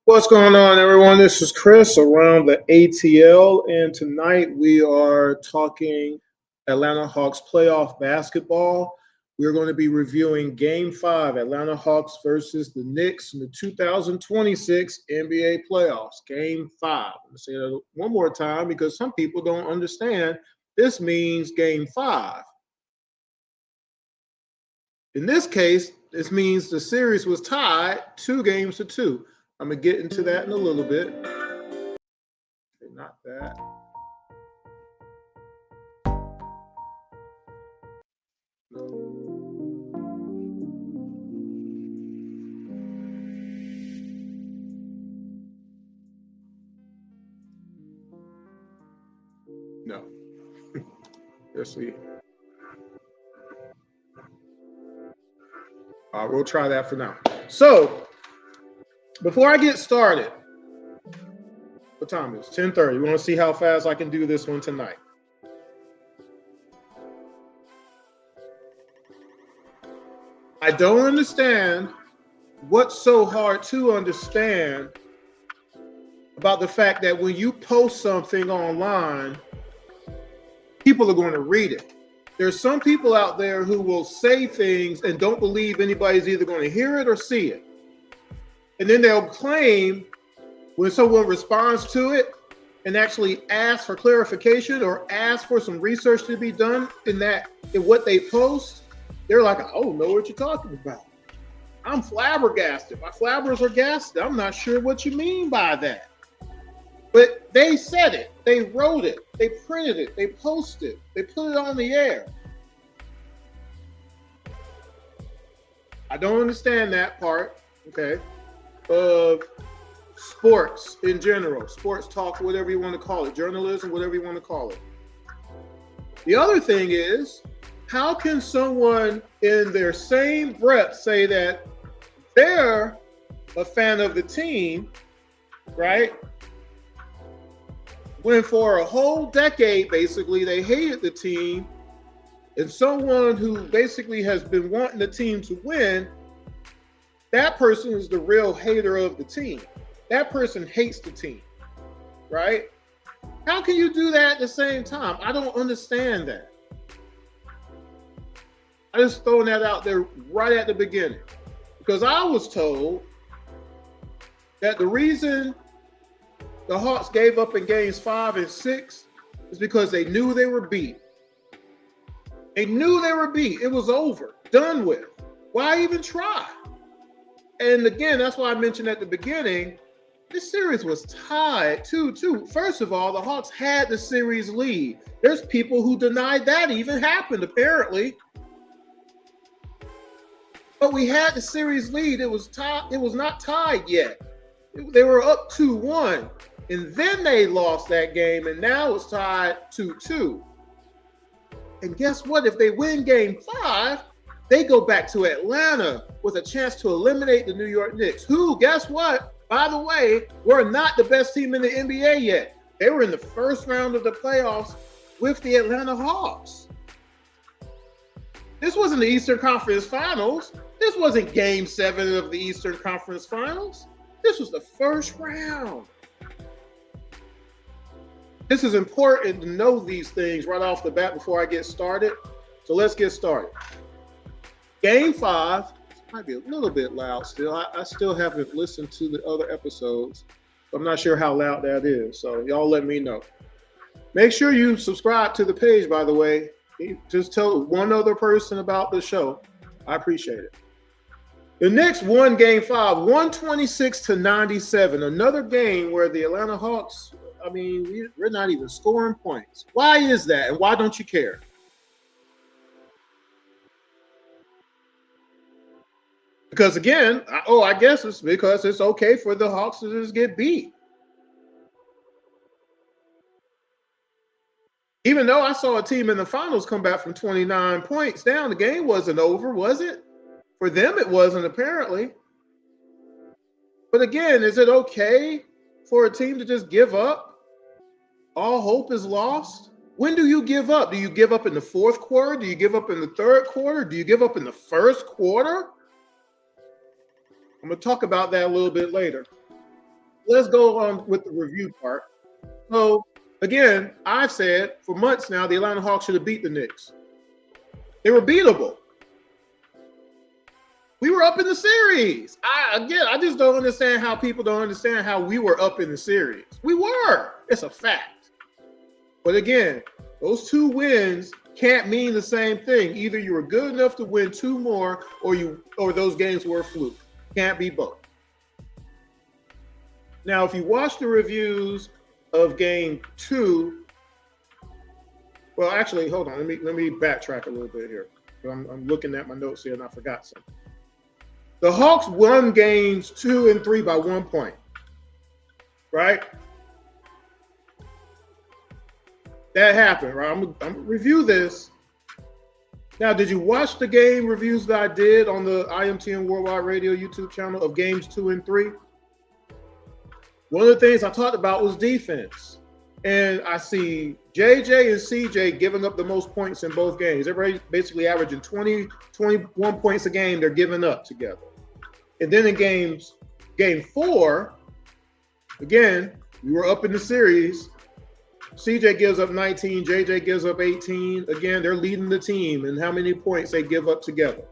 What's going on, everyone? This is Chris around the ATL, and tonight we are talking Atlanta Hawks playoff basketball. We're going to be reviewing Game 5, Atlanta Hawks versus the Knicks in the 2026 NBA playoffs. Game 5. I'm going to say that one more time because some people don't understand. This means Game 5. In this case, this means the series was tied 2-2. I'm going to get into that in a little bit. Okay, not that. No. Let's see. All right, we'll try that for now. So, before I get started, what time is it? 10:30. We want to see how fast I can do this one tonight. I don't understand what's so hard to understand about the fact that when you post something online, people are going to read it. There's some people out there who will say things and don't believe anybody's either going to hear it or see it. And then they'll claim when someone responds to it and actually asks for clarification or asks for some research to be done in what they post, they're like, I don't know what you're talking about. I'm flabbergasted. My flabbers are gasted. I'm not sure what you mean by that. But they said it. They wrote it. They printed it. They posted it. They put it on the air. I don't understand that part, okay, of sports in general, sports talk, whatever you want to call it, journalism, whatever you want to call it. The other thing is, how can someone in their same breath say that they're a fan of the team, right? When for a whole decade, basically, they hated the team, and someone who basically has been wanting the team to win, that person is the real hater of the team. That person hates the team, right? How can you do that at the same time? I don't understand that. I just throwing that out there right at the beginning, because I was told that the reason the Hawks gave up in games 5 and 6 is because they knew they were beat. They knew they were beat. It was over, done with. Why even try? And again, that's why I mentioned at the beginning, this series was tied 2-2. First of all, the Hawks had the series lead. There's people who denied that even happened, apparently. But we had the series lead. It was tied. It was not tied yet. They were up 2-1. And then they lost that game, and now it's tied 2-2. And guess what? If they win game 5, they go back to Atlanta with a chance to eliminate the New York Knicks, who, guess what? By the way, were not the best team in the NBA yet. They were in the first round of the playoffs with the Atlanta Hawks. This wasn't the Eastern Conference Finals. This wasn't game 7 of the Eastern Conference Finals. This was the first round. This is important to know these things right off the bat before I get started. So let's get started. Game 5, might be a little bit loud still. I still haven't listened to the other episodes. So I'm not sure how loud that is. So y'all let me know. Make sure you subscribe to the page, by the way. Just tell one other person about the show. I appreciate it. The Knicks won game 5, 126-97. Another game where the Atlanta Hawks, we're not even scoring points. Why is that? And why don't you care? Because again, I guess it's because it's okay for the Hawks to just get beat. Even though I saw a team in the finals come back from 29 points down, the game wasn't over, was it? For them, it wasn't, apparently. But again, is it okay for a team to just give up? All hope is lost? When do you give up? Do you give up in the fourth quarter? Do you give up in the third quarter? Do you give up in the first quarter? I'm going to talk about that a little bit later. let's go on with the review part. So again, I've said for months now the Atlanta Hawks should have beat the Knicks. They were beatable. We were up in the series. I just don't understand how people don't understand how we were up in the series. We were. It's a fact. But again, those 2 wins can't mean the same thing. Either you were good enough to win 2 more, or those games were a fluke. Can't be both. Now, if you watch the reviews of Game 2, well, actually, hold on. Let me backtrack a little bit here. I'm looking at my notes here, and I forgot something. The Hawks won games 2 and 3 by 1 point, right? That happened, right? I'm gonna review this. Now, did you watch the game reviews that I did on the IMTN Worldwide Radio YouTube channel of games 2 and 3? One of the things I talked about was defense. And I see JJ and CJ giving up the most points in both games. Everybody basically averaging 20, 21 points a game they're giving up together. And then in game 4, again, we were up in the series. CJ gives up 19, JJ gives up 18. Again, they're leading the team in how many points they give up together.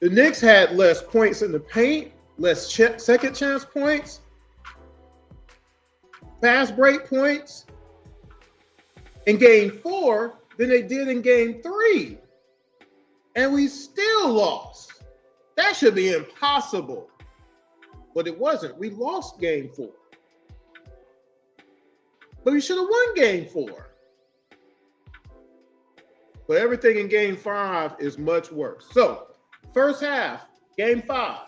The Knicks had less points in the paint, less second chance points, fast break points in game 4 than they did in game 3. And we still lost. That should be impossible. But it wasn't. We lost game 4. But we should have won game 4. But everything in game 5 is much worse. So, first half, game 5.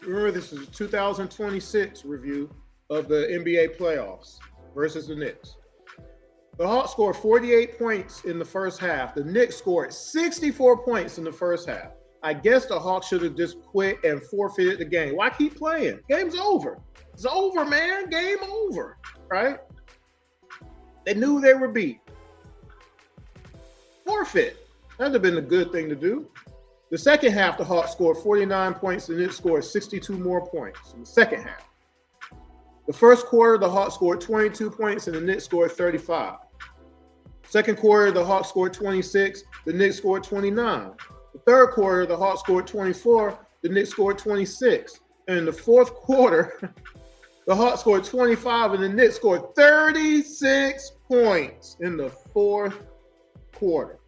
Remember, this is a 2026 review of the NBA playoffs versus the Knicks. The Hawks scored 48 points in the first half. The Knicks scored 64 points in the first half. I guess the Hawks should have just quit and forfeited the game. Why keep playing? Game's over. It's over, man. Game over, right? They knew they were beat. Forfeit. That'd have been a good thing to do. The second half, the Hawks scored 49 points. The Knicks scored 62 more points in the second half. The first quarter, the Hawks scored 22 points and the Knicks scored 35. Second quarter, the Hawks scored 26. The Knicks scored 29. The third quarter, the Hawks scored 24. The Knicks scored 26. And in the fourth quarter, the Hawks scored 25 and the Knicks scored 36 points in the fourth quarter.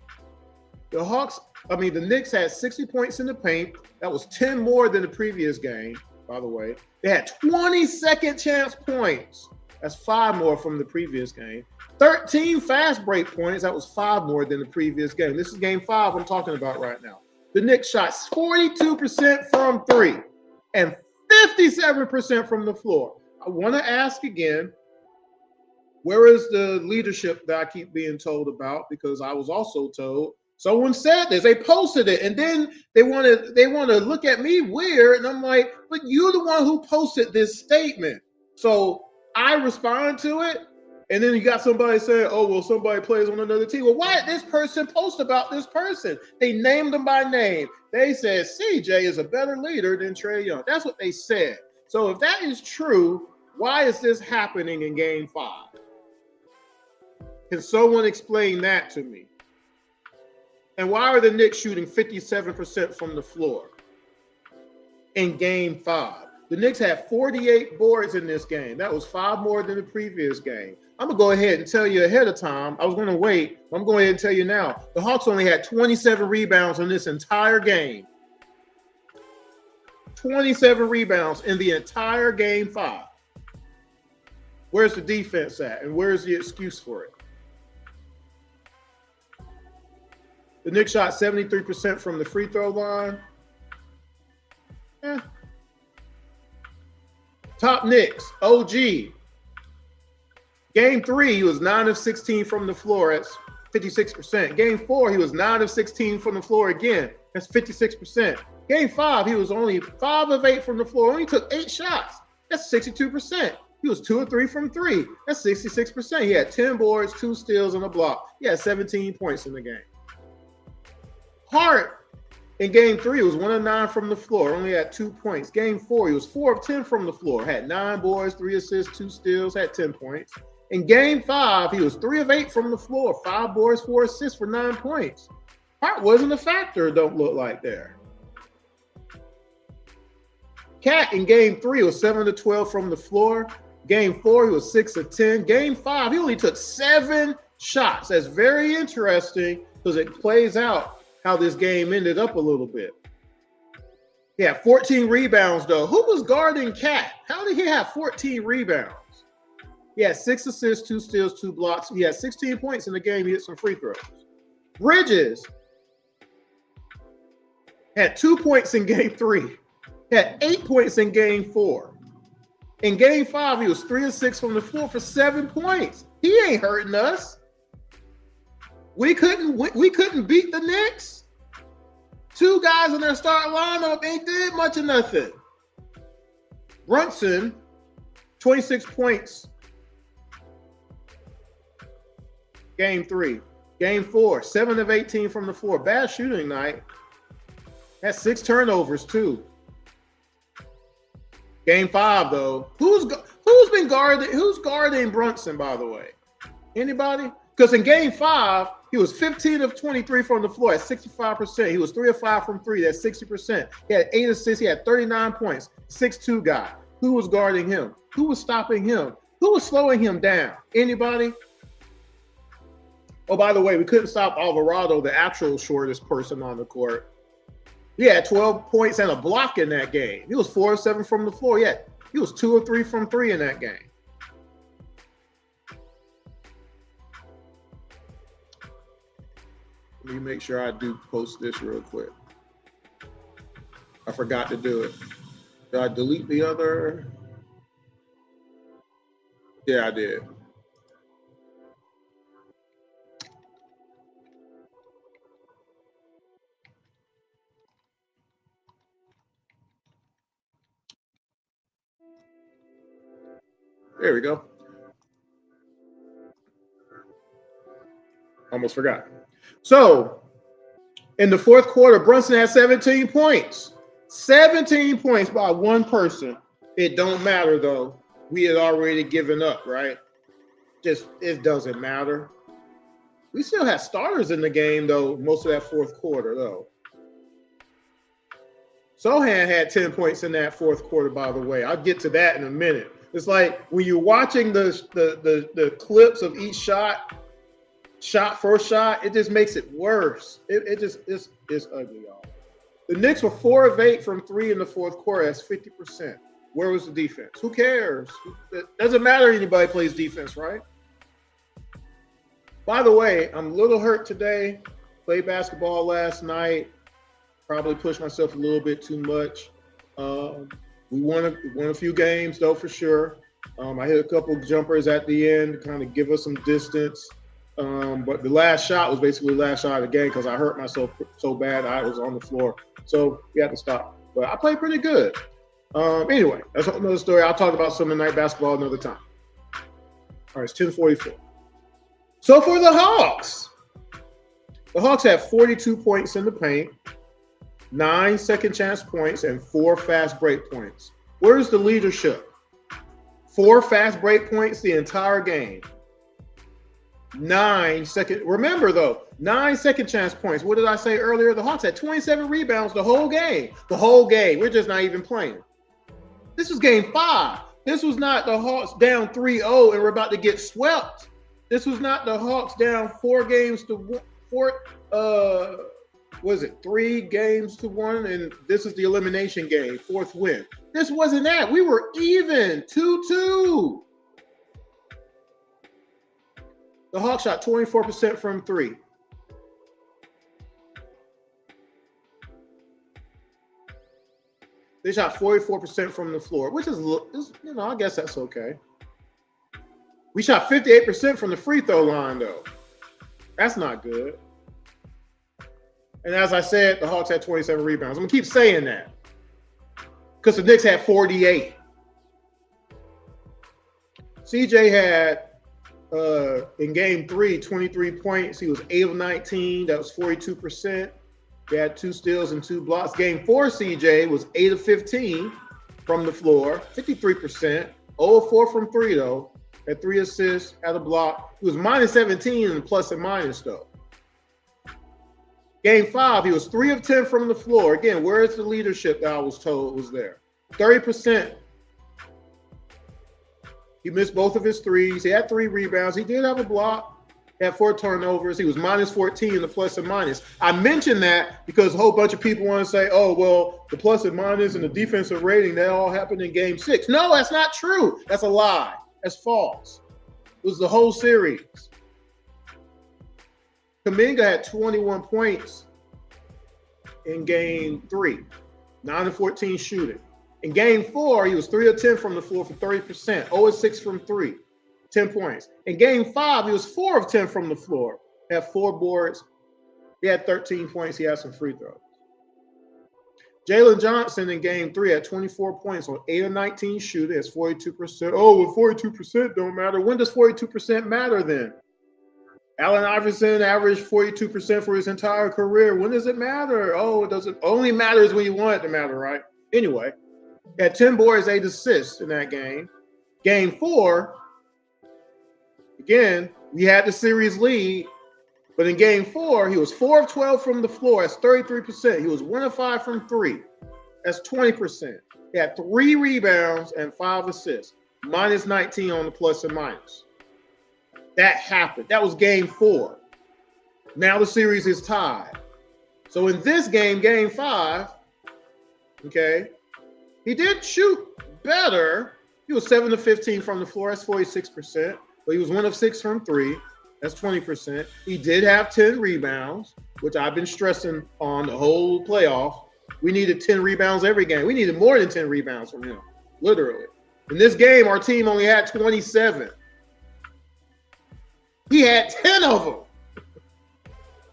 The Knicks had 60 points in the paint. That was 10 more than the previous game, by the way. They had 20 second chance points. That's 5 more from the previous game. 13 fast break points. That was 5 more than the previous game. This is game 5 I'm talking about right now. The Knicks shot 42% from 3 and 57% from the floor. I want to ask again, where is the leadership that I keep being told about? Because I was also told someone said this. They posted it, and then they want to look at me weird, and I'm like, but you're the one who posted this statement. So I respond to it, and then you got somebody saying, oh, well, somebody plays on another team. Well, why did this person post about this person? They named them by name. They said CJ is a better leader than Trae Young. That's what they said. So if that is true, why is this happening in game 5? Can someone explain that to me? And why are the Knicks shooting 57% from the floor in game 5? The Knicks had 48 boards in this game. That was 5 more than the previous game. I'm going to go ahead and tell you ahead of time. I was going to wait. I'm going ahead and tell you now. The Hawks only had 27 rebounds in this entire game. 27 rebounds in the entire game 5. Where's the defense at? And where's the excuse for it? The Knicks shot 73% from the free throw line. Top Knicks, OG. Game 3, he was 9 of 16 from the floor. That's 56%. Game 4, he was 9 of 16 from the floor again. That's 56%. Game 5, he was only 5 of 8 from the floor. Only took 8 shots. That's 62%. He was 2 of 3 from 3. That's 66%. He had 10 boards, 2 steals, and a block. He had 17 points in the game. Hart In game 3, he was 1 of 9 from the floor, only had 2 points. Game 4, he was 4 of 10 from the floor, had 9 boards, 3 assists, 2 steals, had 10 points. In game 5, he was 3 of 8 from the floor, 5 boards, 4 assists for 9 points. Heart wasn't a factor, don't look like there. Cat in game 3 was 7 of 12 from the floor. Game 4, he was 6 of 10. Game 5, he only took 7 shots. That's very interesting because it plays out how this game ended up a little bit. He had 14 rebounds, though. Who was guarding Cat? How did he have 14 rebounds? He had 6 assists, 2 steals, 2 blocks. He had 16 points in the game. He hit some free throws. Bridges had 2 points in game 3. Had 8 points in game 4. In game 5, he was 3 of 6 from the floor for 7 points. He ain't hurting us. We couldn't beat the Knicks. 2 guys in their starting lineup ain't did much of nothing. Brunson, 26 points. Game 3. Game 4, 7 of 18 from the floor. Bad shooting night. Had 6 turnovers too. Game 5 though. Who's guarding Brunson, by the way? Anybody? Because in game 5, he was 15 of 23 from the floor at 65%. He was 3 of 5 from 3, that's 60%. He had 8 assists, he had 39 points, 6'2" guy. Who was guarding him? Who was stopping him? Who was slowing him down? Anybody? Oh, by the way, we couldn't stop Alvarado, the actual shortest person on the court. He had 12 points and a block in that game. He was 4 of 7 from the floor. Yeah, he was 2 of 3 from 3 in that game. Let me make sure I do post this real quick. I forgot to do it. Did I delete the other? Yeah, I did. There we go. Almost forgot. So, in the fourth quarter, Brunson had 17 points. 17 points by one person. It don't matter, though. We had already given up, right? Just, it doesn't matter. We still had starters in the game, though, most of that fourth quarter, though. Sohan had 10 points in that fourth quarter, by the way. I'll get to that in a minute. It's like when you're watching the clips of each shot for shot, it just makes it worse. It's ugly, y'all. The Knicks were 4 of 8 from 3 in the fourth quarter. That's 50%. Where was the defense? Who cares? It doesn't matter anybody plays defense, right? By the way, I'm a little hurt today. Played basketball last night. Probably pushed myself a little bit too much. We won a few games, though, for sure. I hit a couple jumpers at the end to kind of give us some distance. But the last shot was basically the last shot of the game because I hurt myself so bad I was on the floor. So we had to stop. But I played pretty good. Anyway, that's another story. I'll talk about Sunday night basketball another time. All right, it's 10:44. So for the Hawks had 42 points in the paint, 9 second chance points, and 4 fast break points. Where's the leadership? 4 fast break points the entire game. 9 second. Remember, though, 9 second chance points. What did I say earlier? The Hawks had 27 rebounds the whole game. The whole game. We're just not even playing. This was game 5. This was not the Hawks down 3-0 and we're about to get swept. This was not the Hawks down 3 games to 1, and this is the elimination game, 4th win. This wasn't that. We were even, 2-2. The Hawks shot 24% from 3. They shot 44% from the floor, which is, I guess that's okay. We shot 58% from the free throw line, though. That's not good. And as I said, the Hawks had 27 rebounds. I'm going to keep saying that because the Knicks had 48. CJ had, in game 3, 23 points. He was 8 of 19. That was 42%. He had 2 steals and 2 blocks. Game 4, CJ was 8 of 15 from the floor, 53%. 0 of 4 from 3, though. Had 3 assists, had a block. He was minus 17 in the plus and minus, though. Game 5, he was 3 of 10 from the floor. Again, where is the leadership that I was told was there? 30%. He missed both of his threes. He had 3 rebounds. He did have a block. He had 4 turnovers. He was minus 14 in the plus and minus. I mentioned that because a whole bunch of people want to say, oh, well, the plus and minus and the defensive rating, that all happened in game 6. No, that's not true. That's a lie. That's false. It was the whole series. Kuminga had 21 points in game 3, 9 of 14 shooting. In game 4, he was 3 of 10 from the floor for 30%, 0 of 6 from 3, 10 points. In game 5, he was 4 of 10 from the floor, had 4 boards. He had 13 points. He had some free throws. Jalen Johnson in game 3 had 24 points on 8 of 19 shooting. That's 42%. Oh, well, 42% don't matter. When does 42% matter then? Allen Iverson averaged 42% for his entire career. When does it matter? Oh, it doesn't only matters when you want it to matter, right? Anyway, he had 10 boards, 8 assists in that game. Game 4, again, we had the series lead, but in game 4, he was 4 of 12 from the floor. That's 33%. He was 1 of 5 from 3. That's 20%. He had 3 rebounds and 5 assists, minus 19 on the plus and minus. That happened. That was game 4. Now the series is tied. So in this game, game 5, okay, he did shoot better. He was 7 of 15 from the floor. That's 46%. But he was 1 of 6 from 3. That's 20%. He did have 10 rebounds, which I've been stressing on the whole playoff. We needed 10 rebounds every game. We needed more than 10 rebounds from him, literally. In this game, our team only had 27. He had 10 of them.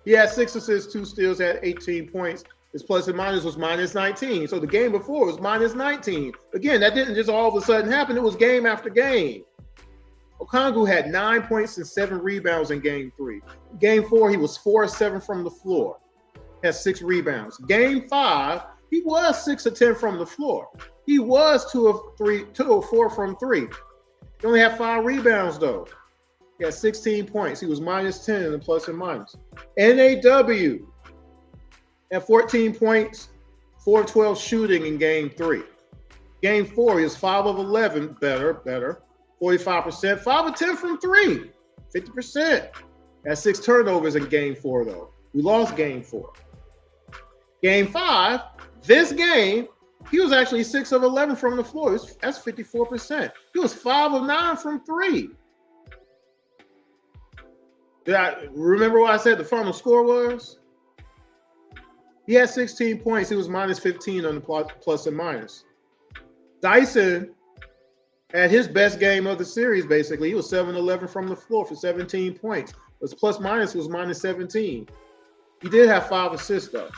He had 6 assists, 2 steals, had 18 points. His plus and minus was minus 19. So the game before was minus 19. Again, that didn't just all of a sudden happen. It was game after game. Okongwu had 9 points and 7 rebounds in game 3. Game 4, he was 4 of 7 from the floor. Had 6 rebounds. Game 5, he was 6 of 10 from the floor. He was 2 of 4 from 3. He only had 5 rebounds, though. He had 16 points. He was minus 10 in the plus and minus. NAW had 14 points, 4 of 12 shooting in game 3. Game 4, he was 5 of 11, better, 45%. 5 of 10 from 3, 50%. Had 6 turnovers in game 4, though. We lost game 4. Game 5, this game, he was actually 6 of 11 from the floor. That's 54%. He was 5 of 9 from 3. Did I remember what I said the final score was? He had 16 points. He was minus 15 on the plus and minus. Dyson had his best game of the series, basically. He was 7-11 from the floor for 17 points. His plus minus was minus 17. He did have 5 assists, though.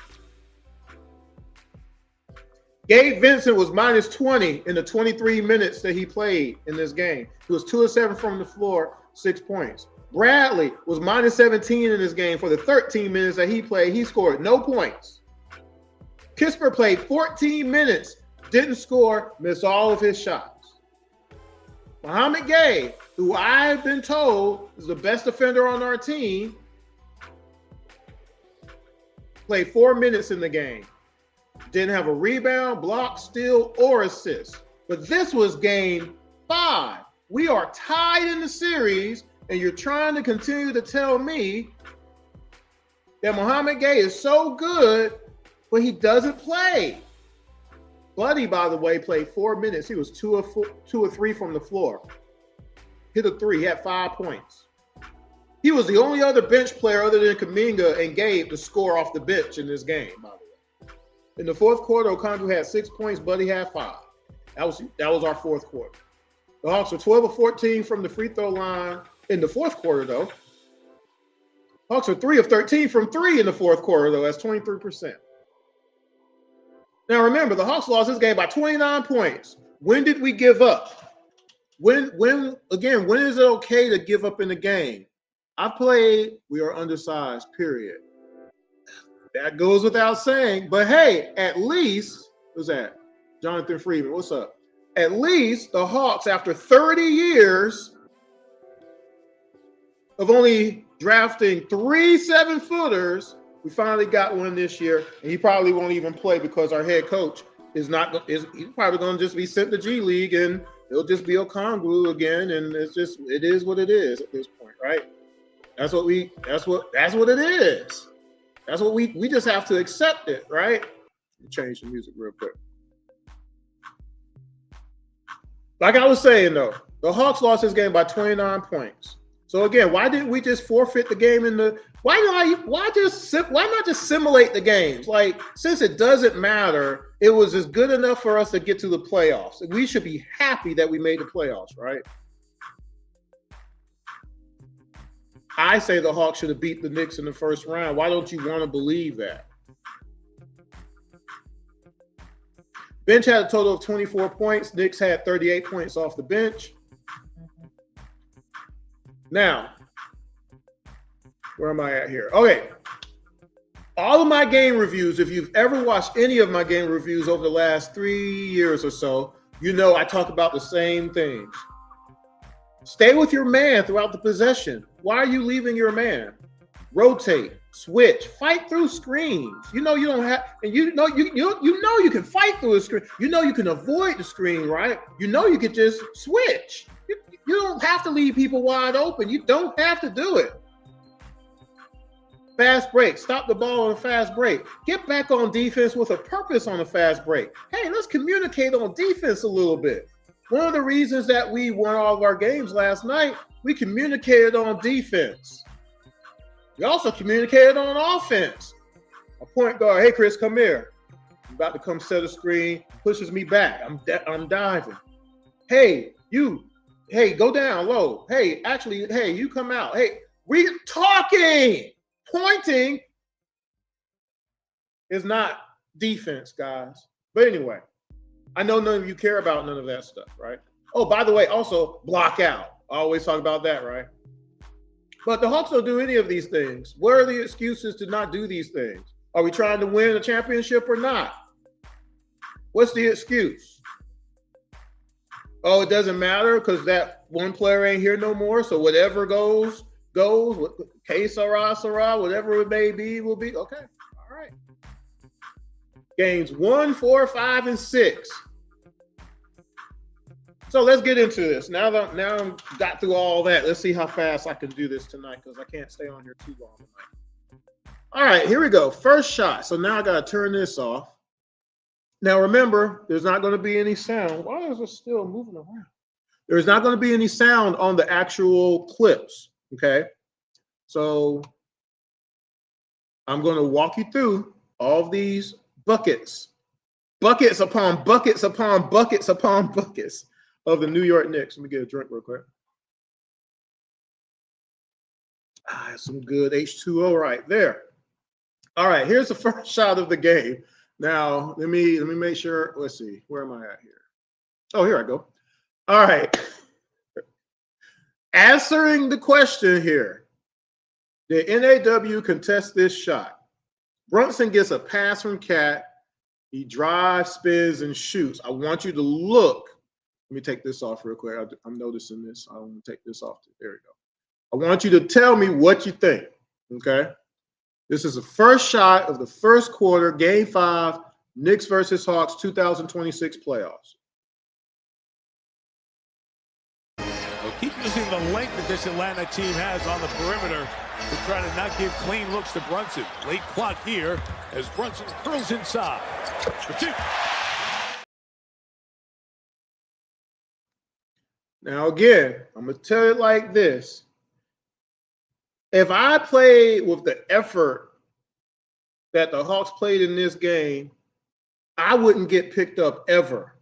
Gabe Vincent was minus 20 in the 23 minutes that he played in this game. He was 2 of 7 from the floor, 6 points. Bradley was minus 17 in this game for the 13 minutes that he played. He scored no points. Kispert played 14 minutes, didn't score, missed all of his shots. Muhammad Gay, who I've been told is the best defender on our team, played 4 minutes in the game. Didn't have a rebound, block, steal, or assist. But this was game 5. We are tied in the series, and you're trying to continue to tell me that Muhammad Gay is so good, but he doesn't play. Buddy, by the way, played 4 minutes. He was 2 of 3 from the floor. Hit a 3. He had 5 points. He was the only other bench player other than Kuminga and Gabe to score off the bench in this game, by the way. In the fourth quarter, Okongwu had 6 points. Buddy had 5. That was our fourth quarter. The Hawks were 12 of 14 from the free throw line in the fourth quarter, though. Hawks were 3 of 13 from 3 in the fourth quarter, though. That's 23%. Now, remember, the Hawks lost this game by 29 points. When did we give up? When is it okay to give up in the game? I played, we are undersized, period. That goes without saying. But hey, at least, who's that? Jonathan Freeman, what's up? At least the Hawks, after 30 years of only drafting 3 7-footers, we finally got one this year. And he probably won't even play because our head coach he's probably going to just be sent to G League and it'll just be Okongwu again. And it is what it is at this point, right? That's what it is. That's what we just have to accept it, right? Change the music real quick. Like I was saying though, the Hawks lost this game by 29 points. So again, why didn't we just forfeit the game why not just simulate the games? Like, since it doesn't matter, it was just good enough for us to get to the playoffs. We should be happy that we made the playoffs, right? I say the Hawks should have beat the Knicks in the first round. Why don't you want to believe that? Bench had a total of 24 points. Knicks had 38 points off the bench. Now, where am I at here? Okay. All of my game reviews, if you've ever watched any of my game reviews over the last 3 years or so, you know I talk about the same things. Stay with your man throughout the possession. Why are you leaving your man? Rotate, switch, fight through screens. You know you don't have, and you know you can fight through a screen. You know you can avoid the screen, right? You know you could just switch. You don't have to leave people wide open. You don't have to do it. Fast break. Stop the ball on a fast break. Get back on defense with a purpose on a fast break. Hey, let's communicate on defense a little bit. One of the reasons that we won all of our games last night, we communicated on defense. We also communicated on offense. A point guard, hey, Chris, come here. I'm about to come set a screen, pushes me back. I'm diving. Hey, you. Hey, go down low. Hey, you come out. Hey, we're talking. Pointing is not defense, guys. But anyway, I know none of you care about none of that stuff, right? Oh, by the way, also block out. I always talk about that, right? But the Hawks don't do any of these things. What are the excuses to not do these things? Are we trying to win a championship or not? What's the excuse? Oh, it doesn't matter because that one player ain't here no more. So whatever goes. Que sera, whatever it may be, will be. Okay. All right. Games 1, 4, 5, and 6. So let's get into this. Now I'm got through all that. Let's see how fast I can do this tonight because I can't stay on here too long tonight. All right, here we go. First shot. So now I got to turn this off. Now remember, there's not going to be any sound. Why is it still moving around? There's not going to be any sound on the actual clips. Okay, so I'm going to walk you through all of these buckets upon buckets upon buckets upon buckets of the New York Knicks. Let me get a drink real quick. Some good H2O right there. All right, here's the first shot of the game. Now, let me make sure. Let's see. Where am I at here? Oh, here I go. All right. Answering the question here, did NAW contest this shot? Brunson gets a pass from Cat. He drives, spins, and shoots. I want you to look. Let me take this off real quick. I'm noticing this. I want to take this off. There we go. I want you to tell me what you think, okay? This is the first shot of the first quarter, Game 5, Knicks versus Hawks 2026 playoffs. Keep using the length that this Atlanta team has on the perimeter to try to not give clean looks to Brunson. Late clock here as Brunson curls inside. For 2. Now, again, I'm going to tell it like this. If I played with the effort that the Hawks played in this game, I wouldn't get picked up ever.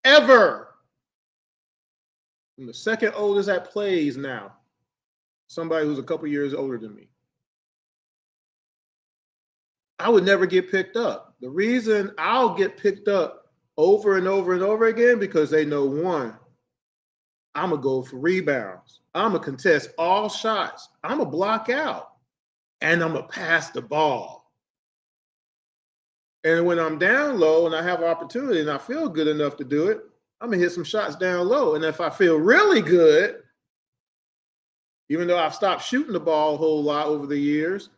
Ever. I'm the second oldest that plays now. Somebody who's a couple years older than me. I would never get picked up. The reason I'll get picked up over and over and over again because they know, one, I'm going to go for rebounds. I'm going to contest all shots. I'm going to block out. And I'm going to pass the ball. And when I'm down low and I have opportunity and I feel good enough to do it, I'm going to hit some shots down low. And if I feel really good, even though I've stopped shooting the ball a whole lot over the years,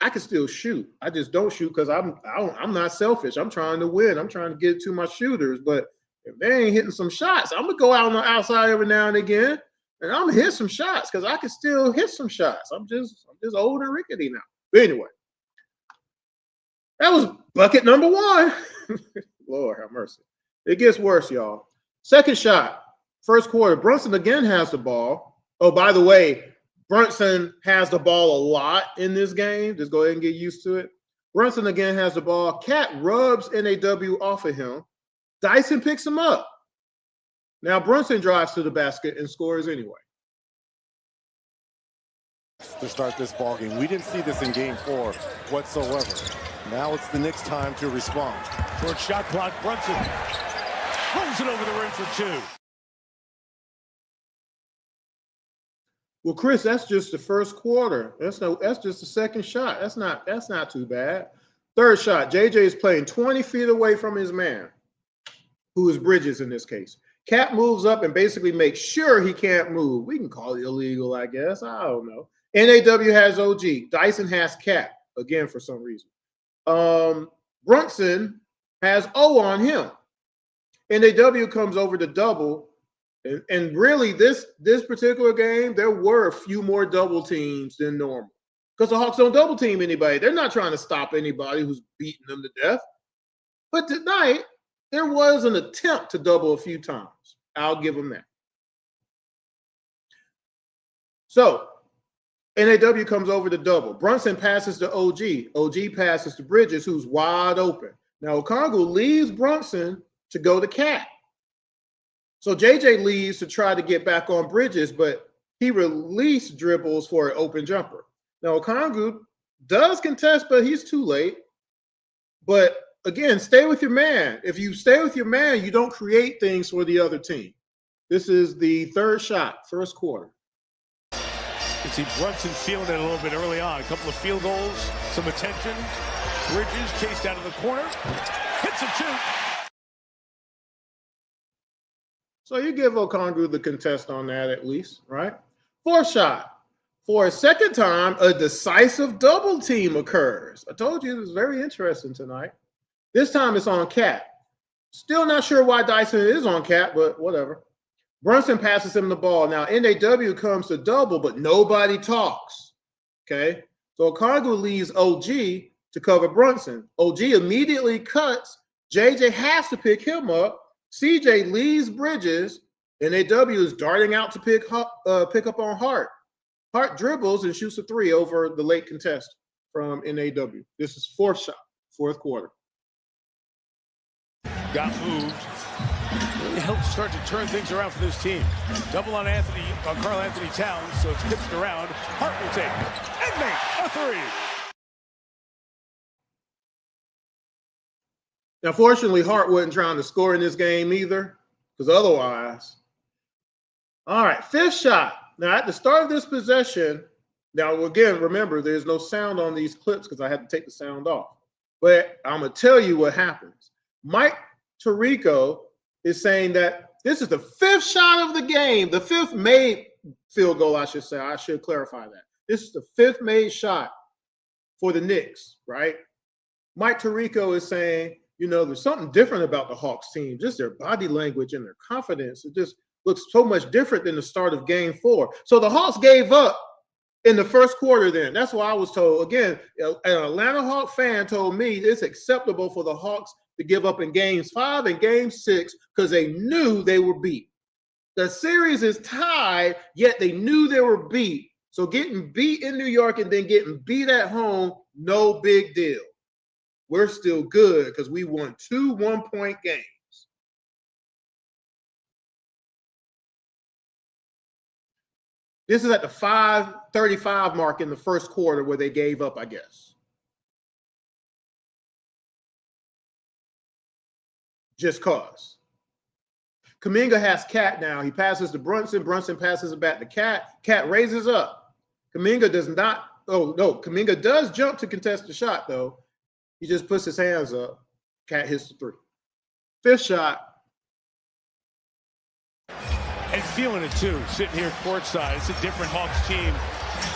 I can still shoot. I just don't shoot because I'm not selfish. I'm trying to win. I'm trying to get to my shooters. But if they ain't hitting some shots, I'm going to go out on the outside every now and again, and I'm going to hit some shots because I can still hit some shots. I'm just old and rickety now. But anyway, that was bucket number one. Lord have mercy. It gets worse, y'all. Second shot, first quarter. Brunson again has the ball. Oh, by the way, Brunson has the ball a lot in this game. Just go ahead and get used to it. Brunson again has the ball. Cat rubs NAW off of him. Dyson picks him up. Now Brunson drives to the basket and scores anyway. To start this ball game. We didn't see this in game 4 whatsoever. Now it's the Knicks' time to respond. Short shot clock. Brunson pulls it over the rim for 2. Well, Chris, that's just the first quarter. That's just the second shot. That's not too bad. Third shot, JJ is playing 20 feet away from his man, who is Bridges in this case. Cat moves up and basically makes sure he can't move. We can call it illegal, I guess. I don't know. NAW has OG. Dyson has Cat, again, for some reason. Brunson has O on him. NAW comes over to double. And really, this particular game, there were a few more double teams than normal because the Hawks don't double team anybody. They're not trying to stop anybody who's beating them to death. But tonight, there was an attempt to double a few times. I'll give them that. So, NAW comes over to double. Brunson passes to OG. OG passes to Bridges, who's wide open. Now, Okongwu leaves Brunson to go to Cat. So JJ leaves to try to get back on Bridges, but he released dribbles for an open jumper. Now, Okongwu does contest, but he's too late. But again, stay with your man. If you stay with your man, you don't create things for the other team. This is the third shot, first quarter. You see Brunson feeling it a little bit early on. A couple of field goals, some attention. Bridges chased out of the corner. Hits a 2. So you give Okongwu the contest on that at least, right? Fourth shot. For a second time, a decisive double team occurs. I told you it was very interesting tonight. This time it's on Cat. Still not sure why Dyson is on Cat, but whatever. Brunson passes him the ball. Now, NAW comes to double, but nobody talks, okay? So Okongwu leaves OG to cover Brunson. OG immediately cuts. JJ has to pick him up. CJ leaves Bridges. NAW is darting out to pick up on Hart. Hart dribbles and shoots a 3 over the late contest from NAW. This is fourth shot, fourth quarter. Got moved. Really helped start to turn things around for this team. Double on Karl Anthony Towns, so it's pitched around. Hart will take and make a 3. Now, fortunately, Hart wasn't trying to score in this game either, because otherwise. All right, fifth shot. Now, at the start of this possession, now, again, remember, there's no sound on these clips because I had to take the sound off. But I'm going to tell you what happens. Mike Tirico is saying that this is the fifth shot of the game, the fifth made field goal, I should say. I should clarify that. This is the fifth made shot for the Knicks, right? Mike Tirico is saying, you know, there's something different about the Hawks team, just their body language and their confidence. It just looks so much different than the start of game 4. So the Hawks gave up in the first quarter then. That's what I was told. Again, an Atlanta Hawk fan told me it's acceptable for the Hawks to give up in games 5 and game 6 because they knew they were beat. The series is tied, yet they knew they were beat. So getting beat in New York and then getting beat at home, no big deal. We're still good because we won 2 one-point games. This is at the 5:35 mark in the first quarter where they gave up, I guess. Just cause. Kuminga has Cat now. He passes to Brunson. Brunson passes it back to Cat. Cat raises up. Kuminga does not. Oh, no. Kuminga does jump to contest the shot, though. He just puts his hands up. Cat hits the 3. 5th shot. And feeling it too, sitting here courtside. It's a different Hawks team.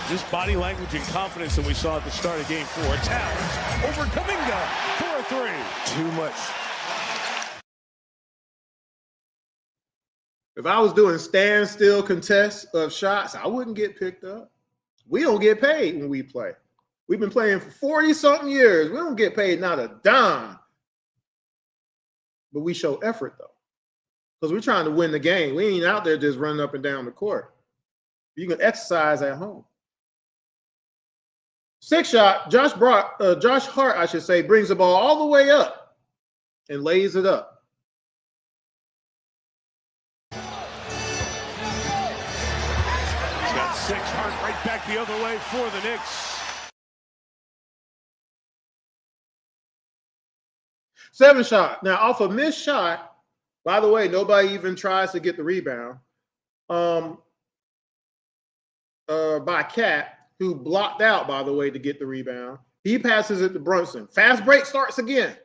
This body language and confidence that we saw at the start of game 4. Towns over Kuminga for a 3. Too much. If I was doing standstill contests of shots, I wouldn't get picked up. We don't get paid when we play. We've been playing for 40-something years. We don't get paid not a dime. But we show effort, though, because we're trying to win the game. We ain't out there just running up and down the court. You can exercise at home. 6th shot, Josh Hart, I should say, brings the ball all the way up and lays it up. He's got 6. Hart right back the other way for the Knicks. 7th shot. Now, off a missed shot, by the way, nobody even tries to get the rebound by Cat, who blocked out, by the way, to get the rebound. He passes it to Brunson. Fast break starts again.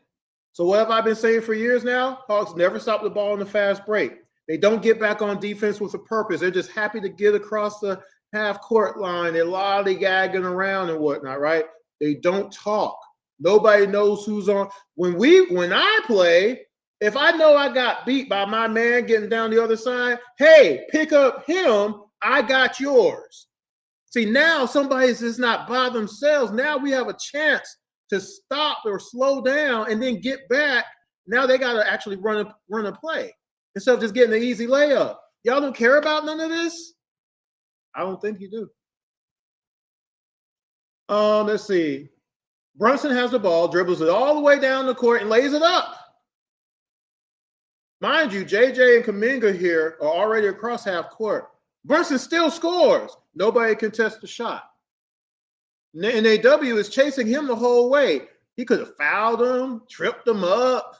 So what have I been saying for years now? Hawks never stop the ball in the fast break. They don't get back on defense with a purpose. They're just happy to get across the half-court line. They're lollygagging around and whatnot, right? They don't talk. Nobody knows who's on. When I play, if I know I got beat by my man getting down the other side, hey, pick up him. I got yours. See, now somebody's just not by themselves. Now we have a chance to stop or slow down and then get back. Now they got to actually run a play instead of just getting an easy layup. Y'all don't care about none of this? I don't think you do. Let's see. Brunson has the ball, dribbles it all the way down the court, and lays it up. Mind you, JJ and Kuminga here are already across half court. Brunson still scores. Nobody can test the shot. NAW is chasing him the whole way. He could have fouled him, tripped him up,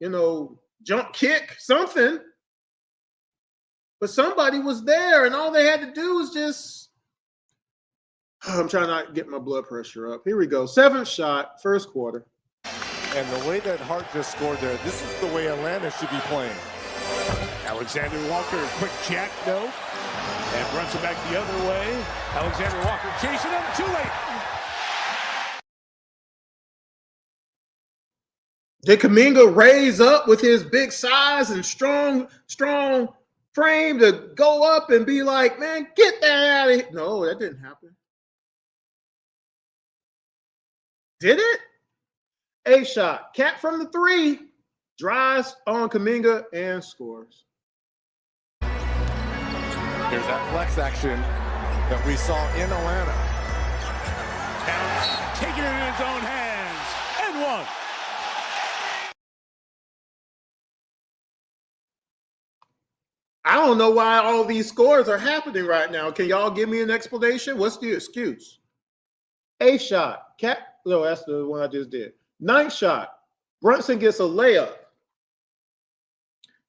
jump kick, something. But somebody was there, and all they had to do was just I'm trying not to get my blood pressure up. Here we go. 7th shot, 1st quarter. And the way that Hart just scored there, this is the way Atlanta should be playing. Alexander Walker, quick jack, no. And Brunson back the other way. Alexander Walker chasing him, too late. Did Kuminga raise up with his big size and strong frame to go up and be like, man, get that out of here? No, that didn't happen. Did it? 8th shot. Cat from the 3. Drives on Kuminga and scores. Here's that flex action that we saw in Atlanta. Towns taking it in his own hands. And 1. I don't know why all these scores are happening right now. Can y'all give me an explanation? What's the excuse? 8th shot. Cat. No, that's the one I just did. 9th shot. Brunson gets a layup.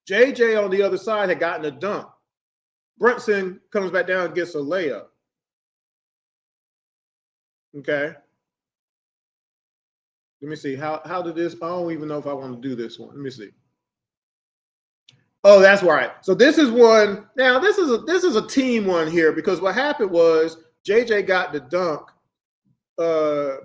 JJ on the other side had gotten a dunk. Brunson comes back down and gets a layup. Okay. Let me see. How did this? I don't even know if I want to do this one. Let me see. Oh, that's right. So this is one. Now this is a team one here because what happened was JJ got the dunk.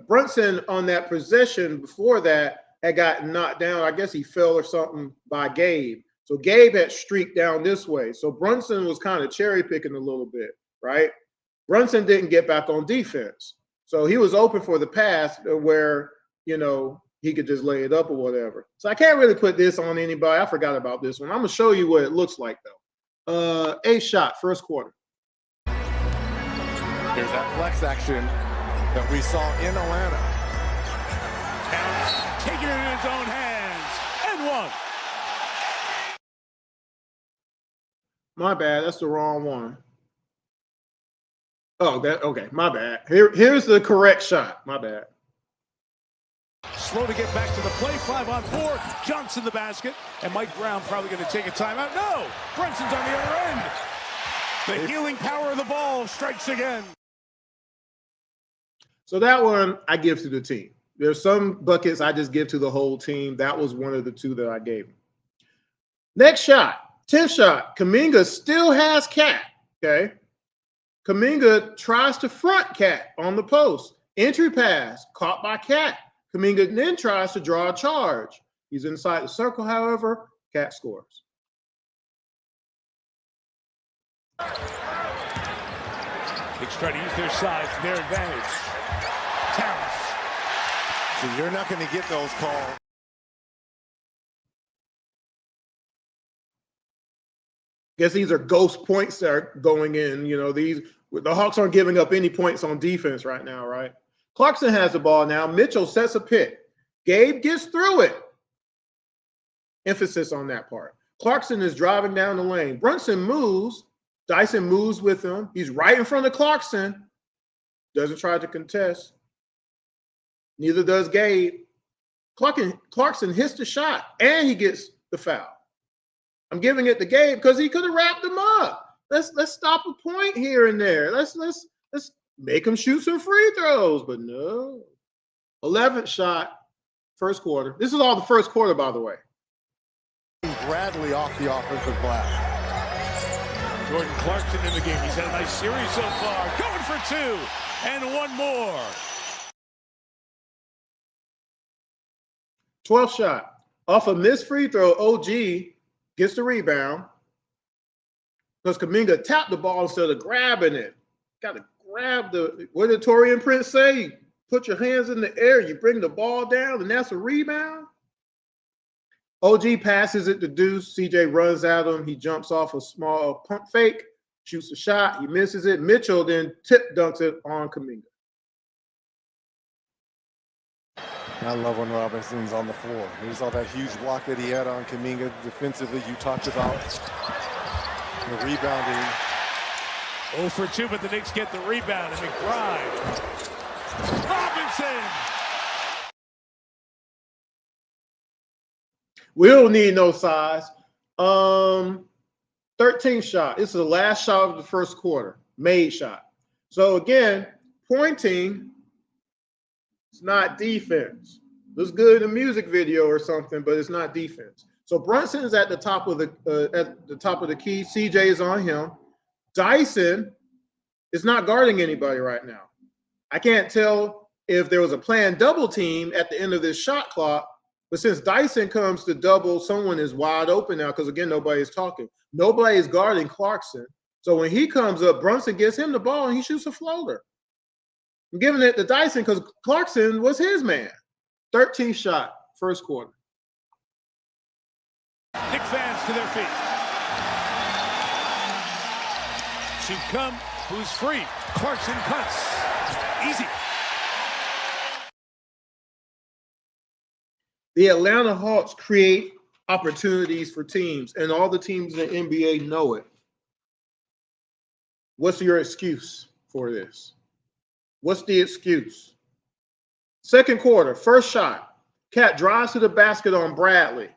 Brunson on that possession before that had gotten knocked down. I guess he fell or something by Gabe. So Gabe had streaked down this way. So Brunson was kind of cherry picking a little bit, right? Brunson didn't get back on defense. So he was open for the pass where, he could just lay it up or whatever. So I can't really put this on anybody. I forgot about this one. I'm going to show you what it looks like, though. 8th shot, 1st quarter. Here's that flex action that we saw in Atlanta. Towns taking it in his own hands. And 1. My bad. That's the wrong one. Oh, okay. My bad. Here's the correct shot. My bad. Slow to get back to the play. 5 on 4. Johnson the basket. And Mike Brown probably going to take a timeout. No! Brunson's on the other end. The healing power of the ball strikes again. So that one I give to the team. There's some buckets I just give to the whole team. That was one of the two that I gave him. Next shot, 10th shot. Kuminga still has Cat, okay? Kuminga tries to front Cat on the post. Entry pass, caught by Cat. Kuminga then tries to draw a charge. He's inside the circle, however. Cat scores. Knicks try to use their size to their advantage. Towns. So you're not going to get those calls. Guess these are ghost points that are going in. You know, the Hawks aren't giving up any points on defense right now, right? Clarkson has the ball now. Mitchell sets a pick. Gabe gets through it. Emphasis on that part. Clarkson is driving down the lane. Brunson moves. Dyson moves with him. He's right in front of Clarkson. Doesn't try to contest. Neither does Gabe. Clarkson hits the shot, and he gets the foul. I'm giving it to Gabe because he could have wrapped him up. Let's stop a point here and there. Let's make him shoot some free throws, but no. 11th shot, first quarter. This is all the first quarter, by the way. Bradley off the offensive glass. Jordan Clarkson in the game. He's had a nice series so far. Going for two, and one more. 12th shot. Off a missed free throw, OG gets the rebound because Kuminga tapped the ball instead of grabbing it. Got to grab the, what did Torian Prince say? You put your hands in the air, you bring the ball down, and that's a rebound. OG passes it to Deuce. CJ runs at him. He jumps off a small pump fake, shoots a shot. He misses it. Mitchell then tip dunks it on Kuminga. I love when Robinson's on the floor. You saw that huge block that he had on Kuminga defensively. You talked about the rebounding. 0 for 2, but the Knicks get the rebound. And McBride. Robinson. We don't need no size. 13th shot. This is the last shot of the first quarter. Made shot. So again, pointing, it's not defense. Looks good in a music video or something, but it's not defense. So Brunson is at the top of the key. CJ is on him. Dyson is not guarding anybody right now. I can't tell if there was a planned double team at the end of this shot clock, but since Dyson comes to double, someone is wide open now because, again, nobody's talking. Nobody is guarding Clarkson. So when he comes up, Brunson gets him the ball, and he shoots a floater. I'm giving it to Dyson because Clarkson was his man. 13th shot, first quarter. Knick fans to their feet. To come, who's free. Clarkson cuts. Easy. The Atlanta Hawks create opportunities for teams, and all the teams in the NBA know it. What's your excuse for this? What's the excuse? Second quarter, first shot. Cat drives to the basket on Bradley.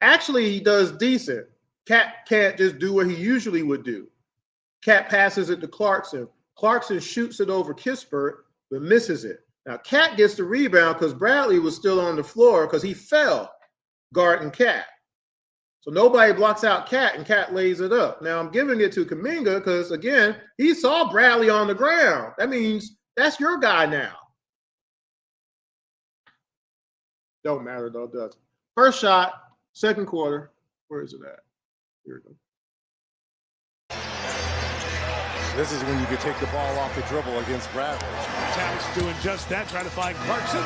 Actually, he does decent. Cat can't just do what he usually would do. Cat passes it to Clarkson. Clarkson shoots it over Kispert, but misses it. Now, Cat gets the rebound because Bradley was still on the floor because he fell guarding Cat. So nobody blocks out Cat, and Cat lays it up. Now, I'm giving it to Kuminga because, again, he saw Bradley on the ground. That means that's your guy now. Don't matter, though, does it? First shot, second quarter. Where is it at? Here we go. This is when you could take the ball off the dribble against Bradley. Towns doing just that, trying to find Clarkson.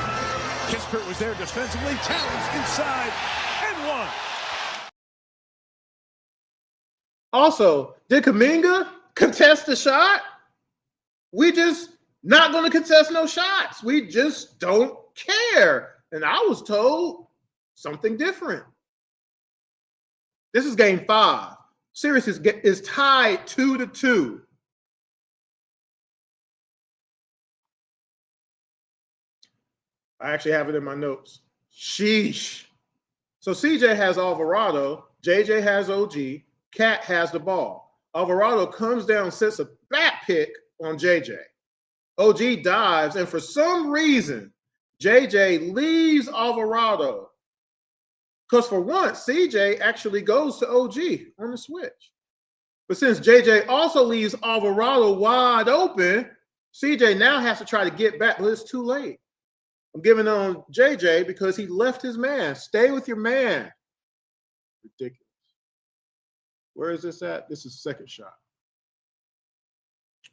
Kispert was there defensively. Towns inside and one. Also, did Kuminga contest the shot? We just not going to contest no shots. We just don't care. And I was told something different. This is game 5. Series is tied 2-2. I actually have it in my notes. Sheesh. So CJ has Alvarado. JJ has OG. Cat has the ball. Alvarado comes down, sets a back pick on JJ. OG dives, and for some reason, JJ leaves Alvarado. Because for once, CJ actually goes to OG on the switch. But since JJ also leaves Alvarado wide open, CJ now has to try to get back, but it's too late. I'm giving on JJ because he left his man. Stay with your man. Ridiculous. Where is this at? This is second shot.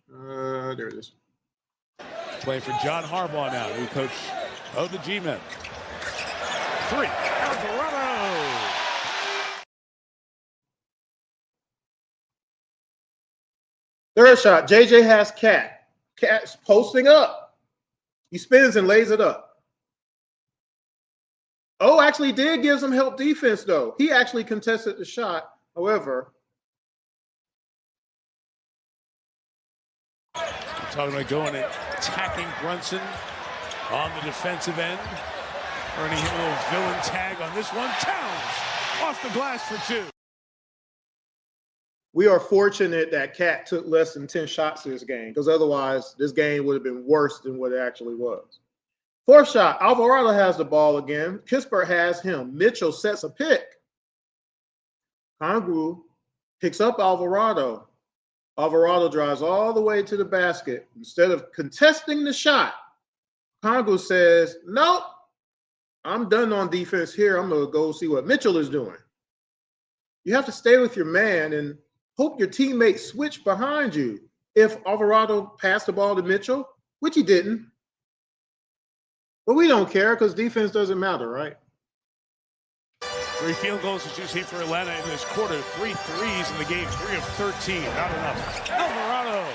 There it is. Playing for John Harbaugh now, new coach of the G-Men. 3, Alvarado. Third shot, JJ has Cat. Cat's posting up. He spins and lays it up. Oh, actually did give some help defense, though. He actually contested the shot. However, talking about going and attacking Brunson on the defensive end. Earning him a little villain tag on this one. Towns off the glass for 2. We are fortunate that Cat took less than 10 shots this game, because otherwise this game would have been worse than what it actually was. Fourth shot, Alvarado has the ball again. Kispert has him. Mitchell sets a pick. Kongwu picks up Alvarado. Alvarado drives all the way to the basket. Instead of contesting the shot, Kongwu says, nope, I'm done on defense here. I'm going to go see what Mitchell is doing. You have to stay with your man and hope your teammates switch behind you. If Alvarado passed the ball to Mitchell, which he didn't, but we don't care because defense doesn't matter, right? 3 field goals as you see for Atlanta in this quarter. 3 threes in the game, 3 of 13. Not enough. Alvarado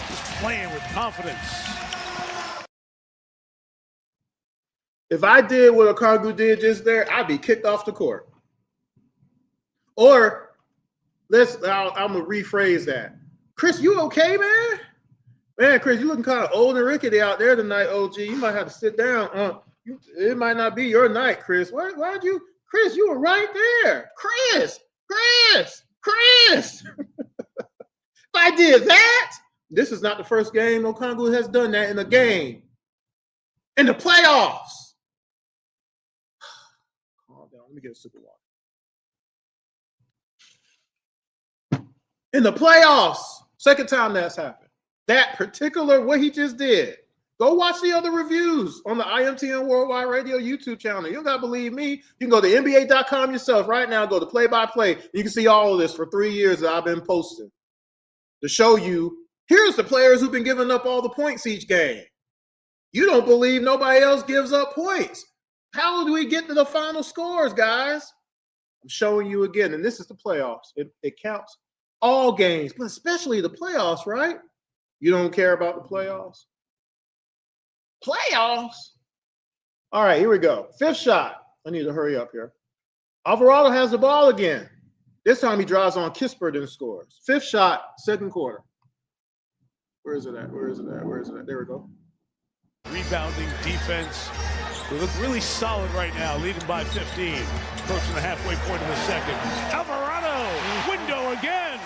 just playing with confidence. If I did what Okongwu did just there, I'd be kicked off the court. Or I'm gonna rephrase that. Chris, you okay, man? Man, Chris, you looking kind of old and rickety out there tonight, OG. You might have to sit down. It might not be your night, Chris. Why'd you? Chris, you were right there. Chris. If I did that, this is not the first game Okongwu has done that in a game. In the playoffs. Calm down. Let me get a sip of water. In the playoffs, second time that's happened. That particular, what he just did. Go watch the other reviews on the IMTN Worldwide Radio YouTube channel. You don't got to believe me. You can go to NBA.com yourself right now, go to play-by-play. You can see all of this for 3 years that I've been posting to show you, here's the players who've been giving up all the points each game. You don't believe nobody else gives up points. How do we get to the final scores, guys? I'm showing you again, and this is the playoffs. It counts all games, but especially the playoffs, right? You don't care about the playoffs? Playoffs? All right, here we go. Fifth shot. I need to hurry up here. Alvarado has the ball again. This time he drives on Kispert and scores. Fifth shot, second quarter. Where is it at? There we go. Rebounding defense. They look really solid right now, leading by 15. Approaching the halfway point of the second. Alvarado, window again.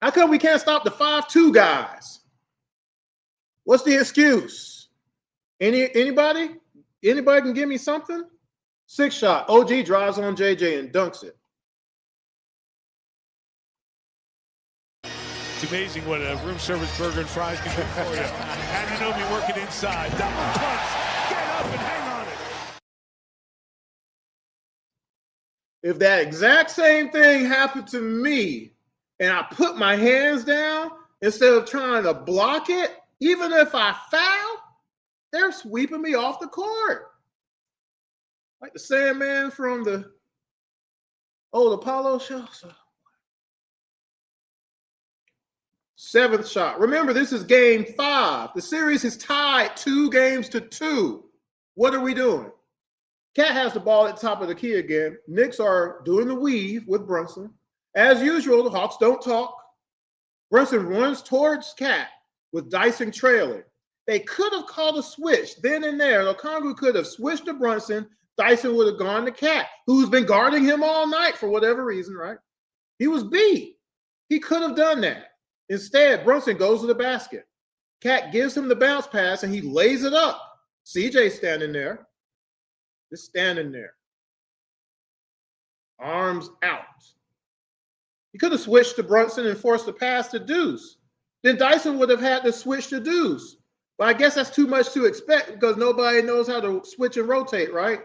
How come we can't stop the 5'2" guys? What's the excuse? Anybody? Anybody can give me something? Sixth shot. OG drives on JJ and dunks it. It's amazing what a room service burger and fries can do for you. Anunoby working inside. Double clutch. Get up and hang on it. If that exact same thing happened to me and I put my hands down instead of trying to block it, even if I foul, they're sweeping me off the court. Like the Sandman from the old Apollo show. Seventh shot. Remember, this is game 5. The series is tied 2-2. What are we doing? Cat has the ball at the top of the key again. Knicks are doing the weave with Brunson. As usual, the Hawks don't talk. Brunson runs towards Cat with Dyson trailing. They could have called a switch then and there. Okongwu could have switched to Brunson. Dyson would have gone to Cat, who's been guarding him all night for whatever reason, right? He was beat. He could have done that. Instead, Brunson goes to the basket. Cat gives him the bounce pass, and he lays it up. CJ standing there. Just standing there. Arms out. He could have switched to Brunson and forced the pass to Deuce. Then Dyson would have had to switch to Deuce. But I guess that's too much to expect because nobody knows how to switch and rotate, right?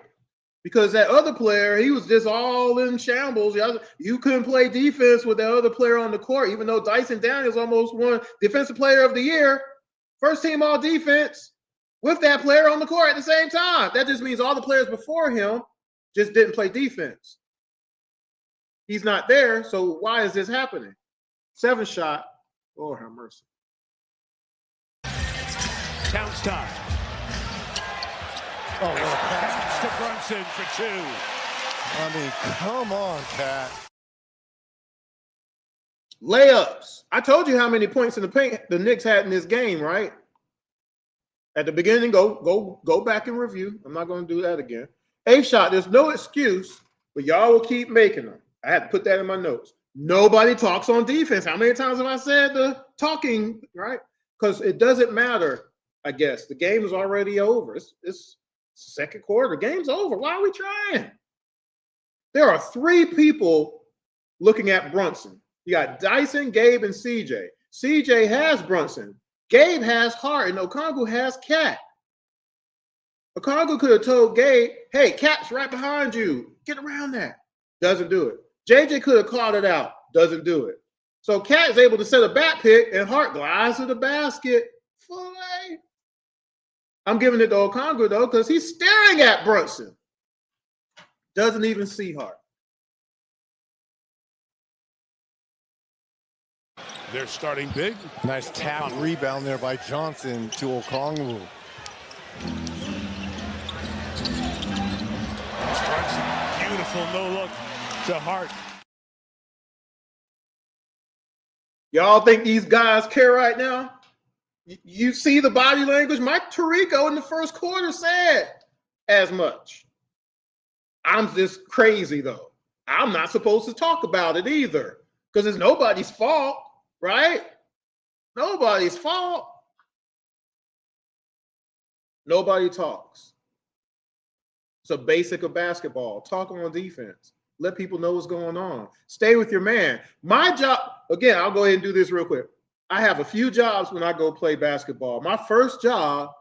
Because that other player, he was just all in shambles. You couldn't play defense with that other player on the court, even though Dyson Daniels almost won Defensive Player of the Year, first team all defense, with that player on the court at the same time. That just means all the players before him just didn't play defense. He's not there, so why is this happening? 7 shot. Oh, have mercy. Counts time. Oh, what a pass. To Brunson for 2. I mean, come on, Cat. Layups. I told you how many points in the paint the Knicks had in this game, right? At the beginning, go back and review. I'm not going to do that again. 8 shot. There's no excuse, but y'all will keep making them. I had to put that in my notes. Nobody talks on defense. How many times have I said the talking, right? Because it doesn't matter, I guess. The game is already over. It's second quarter. The game's over. Why are we trying? There are 3 people looking at Brunson. You got Dyson, Gabe, and CJ. CJ has Brunson. Gabe has Hart, and Okongwu has Cat. Okongwu could have told Gabe, hey, Cat's right behind you. Get around that. Doesn't do it. JJ could have called it out. Doesn't do it. So Cat is able to set a back pick, and Hart glides to the basket. Fully. I'm giving it to Okongwu, though, because he's staring at Brunson. Doesn't even see Hart. They're starting big. Nice tap rebound there by Johnson to Okongwu. Beautiful no look to Hart. Y'all think these guys care right now? You see the body language? Mike Tirico in the first quarter said as much. I'm just crazy, though. I'm not supposed to talk about it either because it's nobody's fault, right? Nobody's fault. Nobody talks. It's a basic of basketball. Talk on defense. Let people know what's going on. Stay with your man. My job, again, I'll go ahead and do this real quick. I have a few jobs when I go play basketball. My first job,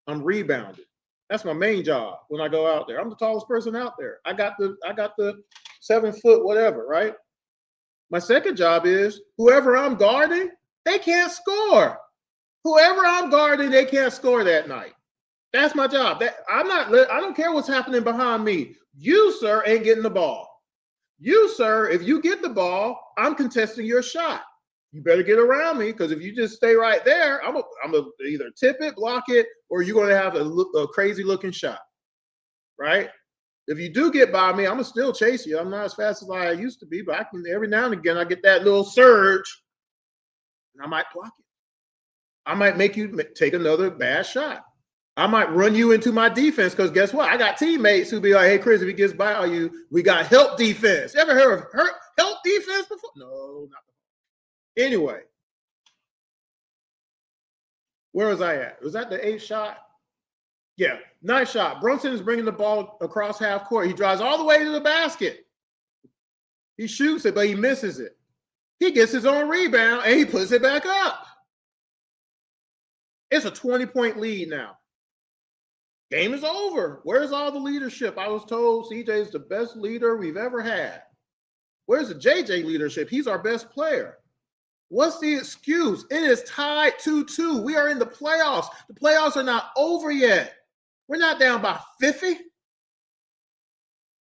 I'm rebounding. That's my main job when I go out there. I'm the tallest person out there. I got the 7 foot whatever, right? My second job is whoever I'm guarding, they can't score. Whoever I'm guarding, they can't score that night. That's my job. I don't care what's happening behind me. You, sir, ain't getting the ball. You, sir, if you get the ball, I'm contesting your shot. You better get around me because if you just stay right there, I'm gonna either tip it, block it, or you're going to have a crazy looking shot, right? If you do get by me, I'm gonna still chase you. I'm not as fast as I used to be, but I can every now and again I get that little surge, and I might block it. I might make you take another bad shot. I might run you into my defense because guess what? I got teammates who be like, hey, Chris, if he gets by you, we got help defense. You ever heard of help defense before? No, not before. Anyway, where was I at? Was that the 8th shot? Yeah, 9th shot. Brunson is bringing the ball across half court. He drives all the way to the basket. He shoots it, but he misses it. He gets his own rebound, and he puts it back up. It's a 20-point lead now. Game is over. Where's all the leadership? I was told CJ is the best leader we've ever had. Where's the JJ leadership? He's our best player. What's the excuse? It is tied 2-2. We are in the playoffs. The playoffs are not over yet. We're not down by 50.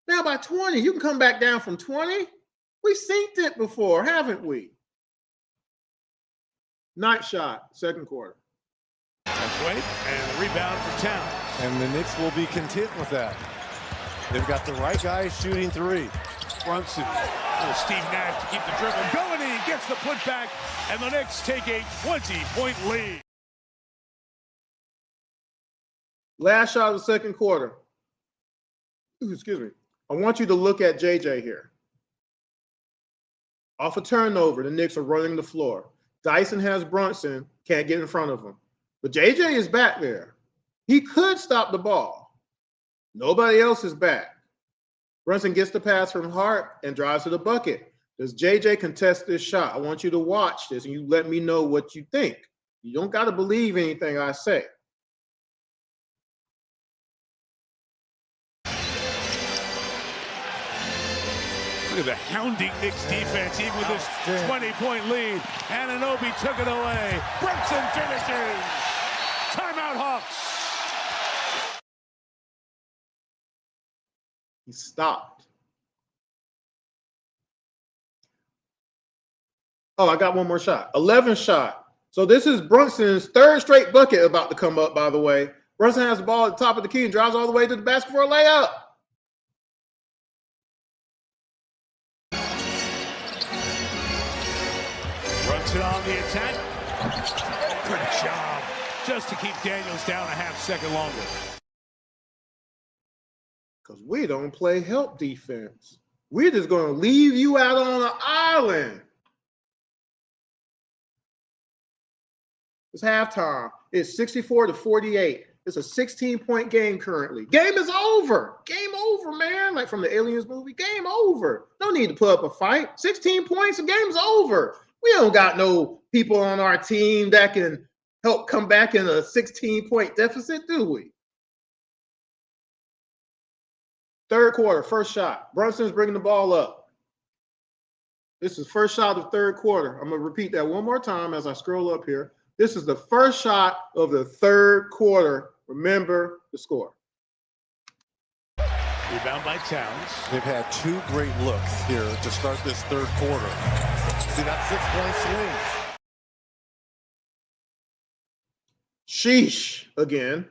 Down by 20. You can come back down from 20. We synced it before, haven't we? 9th shot, second quarter. That's right. And the rebound for Towns. And the Knicks will be content with that. They've got the right guy shooting 3. Brunson. Steve Nash to keep the dribble going. He gets the putback, and the Knicks take a 20-point lead. Last shot of the second quarter. Excuse me. I want you to look at JJ here. Off a turnover, the Knicks are running the floor. Dyson has Brunson, can't get in front of him. But JJ is back there. He could stop the ball. Nobody else is back. Brunson gets the pass from Hart and drives to the bucket. Does JJ contest this shot? I want you to watch this and you let me know what you think. You don't got to believe anything I say. Look at the hounding Knicks defense, even with this 20-point lead. Anunoby took it away. Brunson finishes. Timeout, Hawks. He stopped. Oh, I got one more shot. 11th shot. So this is Brunson's third straight bucket about to come up, by the way. Brunson has the ball at the top of the key and drives all the way to the basket for a layup. Brunson on the attack. Good job. Just to keep Daniels down a half second longer. Because we don't play help defense. We're just going to leave you out on an island. It's halftime. It's 64-48. It's a 16-point game currently. Game is over. Game over, man. Like from the Aliens movie. Game over. No need to put up a fight. 16 points, the game's over. We don't got no people on our team that can help come back in a 16-point deficit, do we? Third quarter, first shot. Brunson's bringing the ball up. This is first shot of third quarter. I'm going to repeat that one more time as I scroll up here. This is the first shot of the third quarter. Remember the score. Rebound by Towns. They've had two great looks here to start this third quarter. See that 6-point swing. Sheesh again.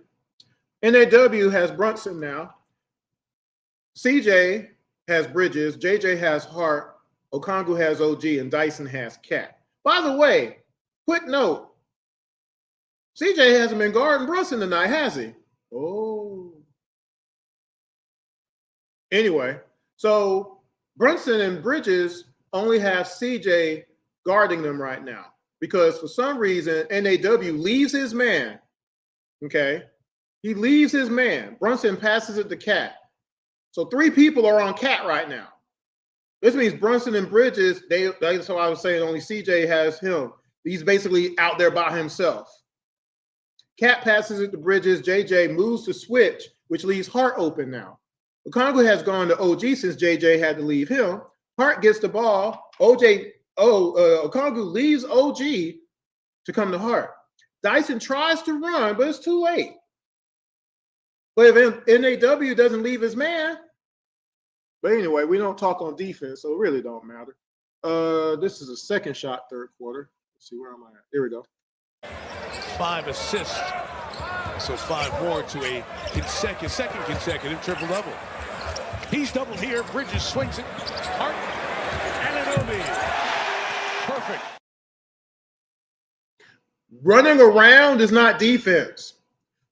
NAW has Brunson now. CJ has Bridges. JJ has Hart. Okongwu has OG. And Dyson has Cat. By the way, quick note. CJ hasn't been guarding Brunson tonight, has he? Oh. Anyway, so Brunson and Bridges only have CJ guarding them right now because for some reason NAW leaves his man. Okay. He leaves his man. Brunson passes it to Cat. So three people are on Cat right now. This means Brunson and Bridges, that's what I was saying, only CJ has him. He's basically out there by himself. Cat passes it to Bridges. JJ moves to switch, which leaves Hart open now. Okongwu has gone to OG since JJ had to leave him. Hart gets the ball. Okongwu leaves OG to come to Hart. Dyson tries to run, but it's too late. But if NAW doesn't leave his man, but anyway, we don't talk on defense, so it really don't matter. This is a second shot, third quarter. Let's see, where am I at? There we go. 5 assists. So 5 more to a second consecutive triple-double. He's doubled here. Bridges swings it. Hart. Anunoby. Perfect. Running around is not defense.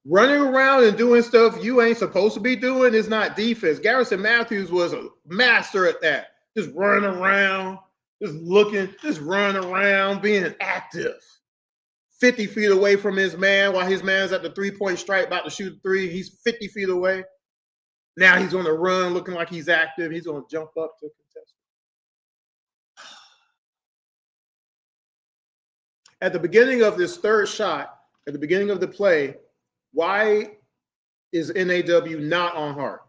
Running around and doing stuff you ain't supposed to be doing is not defense. Garrison Matthews was a master at that. Just running around, just looking, just running around, being active. 50 feet away from his man while his man's at the three-point stripe about to shoot a three. He's 50 feet away. Now he's on the run looking like he's active. He's going to jump up to contest. At the beginning of this third shot, at the beginning of the play, why is NAW not on Hart?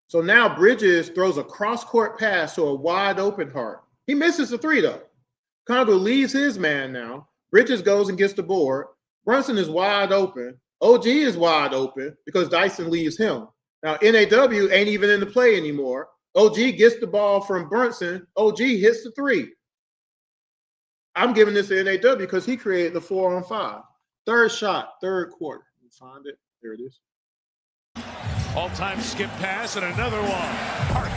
So now Bridges throws a cross-court pass to a wide-open Hart. He misses the three, though. Congo leaves his man now. Bridges goes and gets the board. Brunson is wide open. OG is wide open because Dyson leaves him. Now, NAW ain't even in the play anymore. OG gets the ball from Brunson. OG hits the three. I'm giving this to NAW because he created the 4-on-5. Third shot, third quarter. You find it. There it is. All-time skip pass and another one. Hart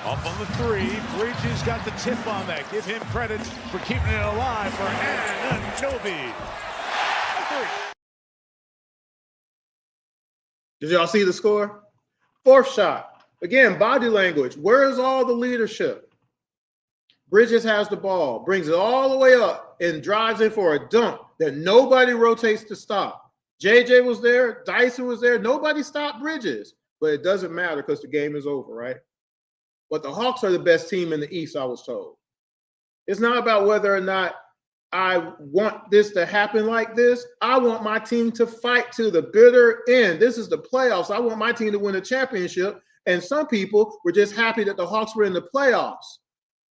off on the three. Bridges got the tip on that. Give him credit for keeping it alive for Anunoby. Did y'all see the score? Fourth shot. Again, body language. Where is all the leadership? Bridges has the ball, brings it all the way up, and drives in for a dunk that nobody rotates to stop. JJ was there. Dyson was there. Nobody stopped Bridges. But it doesn't matter because the game is over, right? But the Hawks are the best team in the East, I was told. It's not about whether or not I want this to happen like this. I want my team to fight to the bitter end. This is the playoffs. I want my team to win a championship. And some people were just happy that the Hawks were in the playoffs.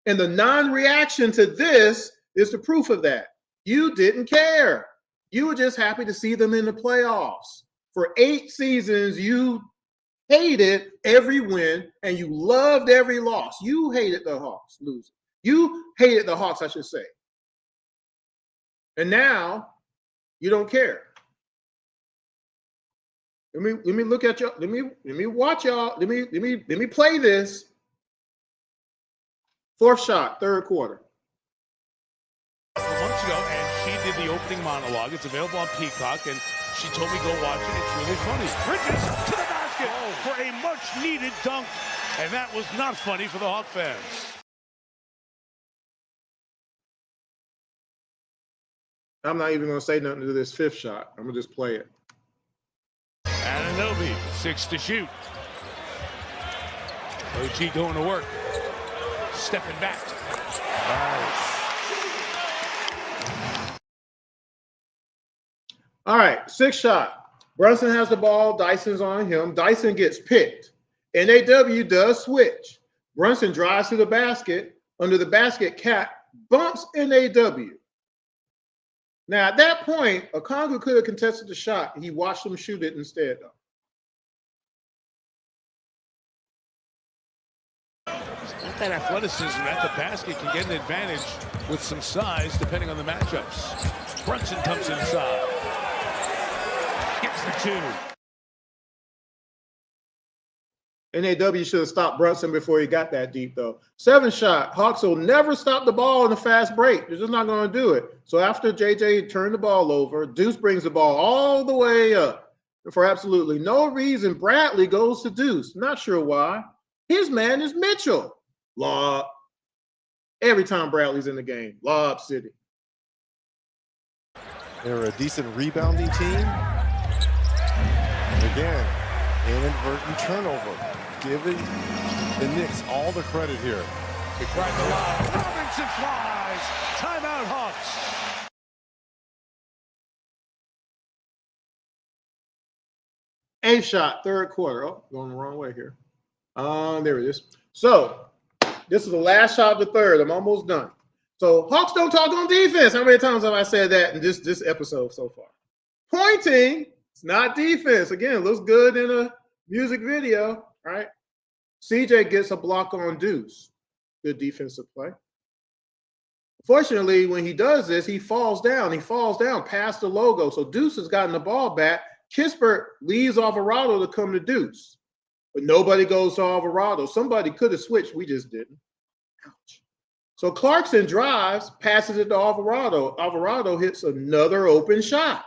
And the non-reaction to this is the proof of that. You didn't care. You were just happy to see them in the playoffs. For 8 seasons, you hated every win and you loved every loss. You hated the Hawks losing. You hated the Hawks, I should say. And now you don't care. Let me look at y'all. Let me watch y'all. Let me play this. 4th shot, 3rd quarter. Months ago, and she did the opening monologue. It's available on Peacock, and she told me go watch it. It's really funny. Bridges to the basket for a much-needed dunk, and that was not funny for the Hawk fans. I'm not even going to say nothing to this 5th shot. I'm going to just play it. Anunoby, 6 to shoot. OG doing the work. Stepping back. Nice. All right, 6th shot. Brunson has the ball. Dyson's on him. Dyson gets picked. NAW does switch. Brunson drives to the basket. Under the basket, Cat bumps NAW. Now, at that point, Okongwu could have contested the shot. He watched him shoot it instead, though. That athleticism at the basket can get an advantage with some size depending on the matchups. Brunson comes inside. Gets the 2. NAW should have stopped Brunson before he got that deep, though. 7th shot. Hawks will never stop the ball in a fast break. They're just not going to do it. So after JJ turned the ball over, Deuce brings the ball all the way up. And for absolutely no reason, Bradley goes to Deuce. Not sure why. His man is Mitchell. Lob. Every time Bradley's in the game. Lob City. They're a decent rebounding team. And again, inadvertent turnover. Giving the Knicks all the credit here. He cried the line. Robinson flies. Timeout Hawks. Eighth shot, 3rd quarter. Oh, going the wrong way here. There it is. So this is the last shot of the 3rd. I'm almost done. So Hawks don't talk on defense. How many times have I said that in this episode so far? Pointing, it's not defense. Again, it looks good in a music video, right? CJ gets a block on Deuce. Good defensive play. Fortunately, when he does this, he falls down. He falls down past the logo. So Deuce has gotten the ball back. Kispert leaves Alvarado to come to Deuce. But nobody goes to Alvarado. Somebody could have switched. We just didn't. Ouch. So Clarkson drives, passes it to Alvarado. Alvarado hits another open shot.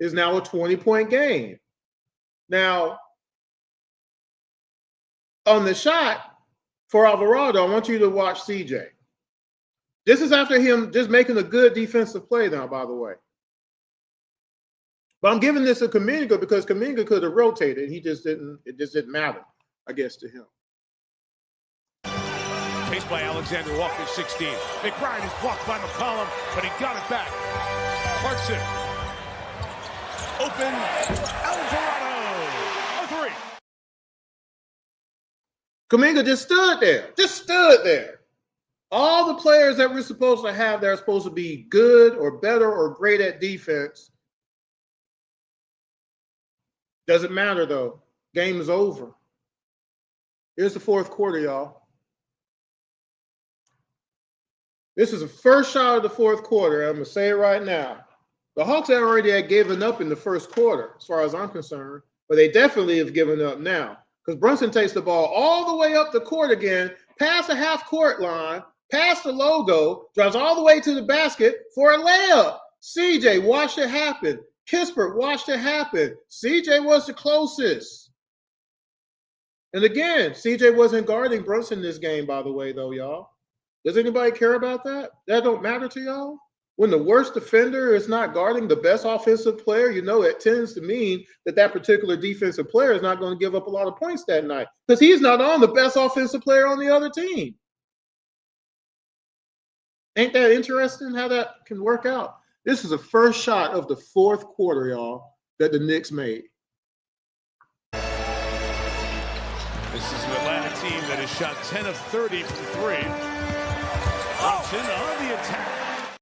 It's now a 20-point game. Now, on the shot for Alvarado, I want you to watch CJ. This is after him just making a good defensive play now, by the way. But I'm giving this to Kuminga because Kuminga could have rotated. He just didn't. It just didn't matter, I guess, to him. Chased by Alexander Walker, 16. McBride is blocked by McCollum, but he got it back. Clarkson. Open. Alvarado. A 3. Kuminga just stood there. Just stood there. All the players that we're supposed to have that are supposed to be good or better or great at defense. Doesn't matter, though. Game is over. Here's the 4th quarter, y'all. This is the first shot of the 4th quarter. I'm going to say it right now. The Hawks already had given up in the 1st quarter, as far as I'm concerned, but they definitely have given up now because Brunson takes the ball all the way up the court again, past the half-court line, past the logo, drives all the way to the basket for a layup. CJ watched it happen. Kispert watched it happen. CJ was the closest. And again, CJ wasn't guarding Brunson this game, by the way, though, y'all. Does anybody care about that? That don't matter to y'all? When the worst defender is not guarding the best offensive player, you know it tends to mean that that particular defensive player is not going to give up a lot of points that night because he's not on the best offensive player on the other team. Ain't that interesting how that can work out? This is the first shot of the fourth quarter, y'all, that the Knicks made. This is an Atlanta team that has shot 10 of 30 from three. Brunson on the attack.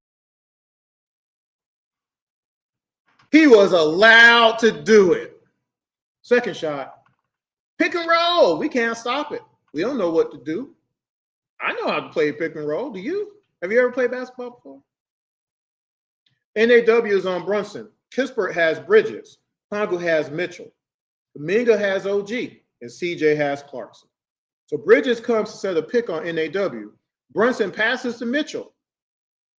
He was allowed to do it. Second shot. Pick and roll. We can't stop it. We don't know what to do. I know how to play pick and roll. Do you? Have you ever played basketball before? NAW is on Brunson. Kispert has Bridges. Kongu has Mitchell. Kuminga has OG. And CJ has Clarkson. So Bridges comes to set a pick on NAW. Brunson passes to Mitchell.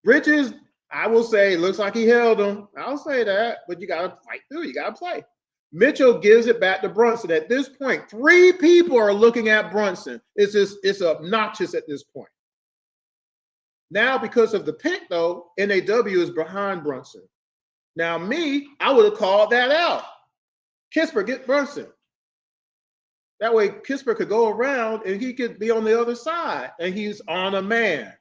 Bridges, I will say, looks like he held him. I'll say that, but you got to fight through. You got to play. Mitchell gives it back to Brunson. At this point, 3 people are looking at Brunson. It's obnoxious at this point. Now, because of the pick, though, NAW is behind Brunson. Now, I would have called that out. Kispert, get Brunson. That way, Kispert could go around and he could be on the other side, and he's on a man.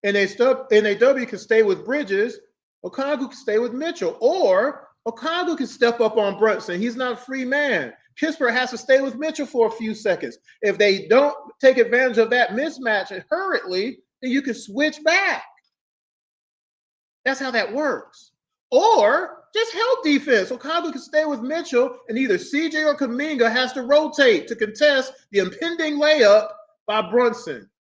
And NAW can stay with Bridges. Okongwu can stay with Mitchell, or Okongwu can step up on Brunson. He's not a free man. Kispert has to stay with Mitchell for a few seconds. If they don't take advantage of that mismatch hurriedly, then you can switch back. That's how that works. Or just help defense. Okongwu can stay with Mitchell, and either CJ or Kuminga has to rotate to contest the impending layup by Brunson.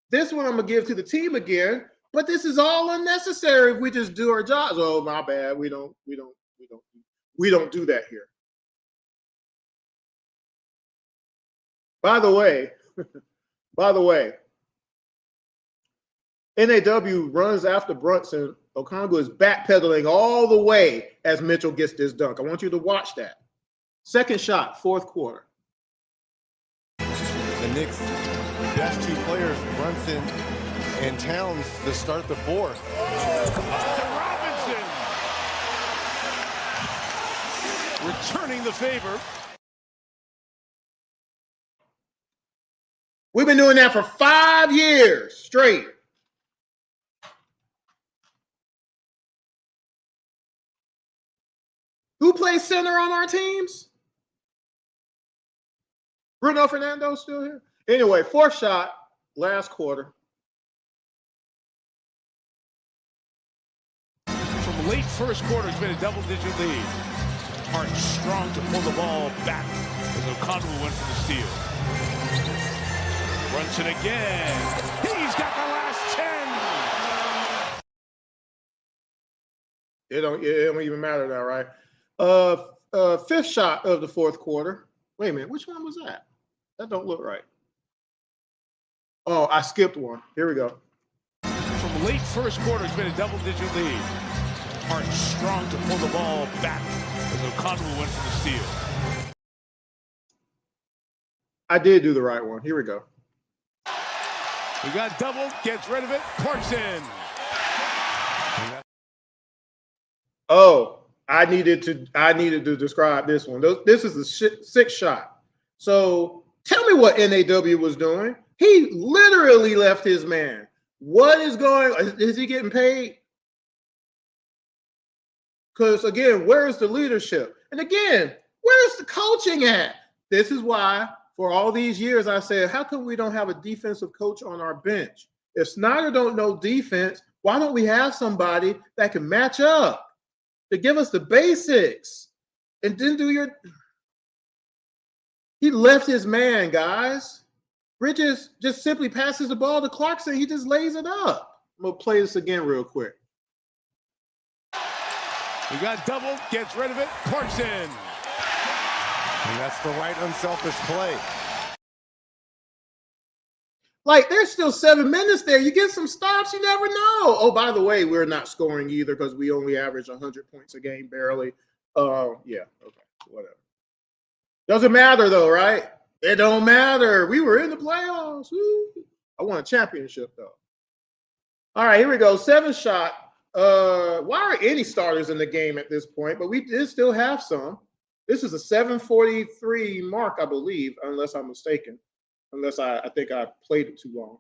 This one I'm gonna give to the team again, but this is all unnecessary if we just do our jobs. Oh, my bad. We don't do that here. By the way, NAW runs after Brunson. Okongwu is backpedaling all the way as Mitchell gets this dunk. I want you to watch that. Second shot, fourth quarter. The Knicks' best 2 players, Brunson and Towns, to start the fourth. Robinson returning the favor. We've been doing that for 5 years straight. Who plays center on our teams? Bruno Fernando still here? Anyway, fourth shot, last quarter. From late first quarter, it's been a double-digit lead. Hart strong to pull the ball back as Okongwu went for the steal. Brunson again. He's got the last 10. It don't even matter now, right? Fifth shot of the fourth quarter. Wait a minute, which one was that? That don't look right. Oh, I skipped one. Here we go. From late first quarter, it's been a double-digit lead. Hart strong to pull the ball back as Okongwu went for the steal. I did do the right one. Here we go. We got double, gets rid of it. Clarkson. Oh, I needed to describe this one. This is the sixth shot. So tell me what NAW was doing. He literally left his man. What is going on? Is he getting paid? Because again, where's the leadership? And again, where's the coaching at? This is why for all these years I said, how come we don't have a defensive coach on our bench? If Snyder don't know defense, why don't we have somebody that can match up to give us the basics and then do your... He left his man, guys. Bridges just simply passes the ball to Clarkson. He just lays it up. I'm going to play this again real quick. We got double, gets rid of it. Clarkson. And that's the right unselfish play. Like, there's still 7 minutes there. You get some stops, you never know. Oh, by the way, we're not scoring either because we only average 100 points a game, barely. Yeah, okay, whatever. Doesn't matter, though, right? It don't matter. We were in the playoffs. Woo. I won a championship, though. All right, here we go. 7-shot. Why are any starters in the game at this point? But we did still have some. This is a 7:43 mark, I believe, unless I'm mistaken. Unless I think I played it too long.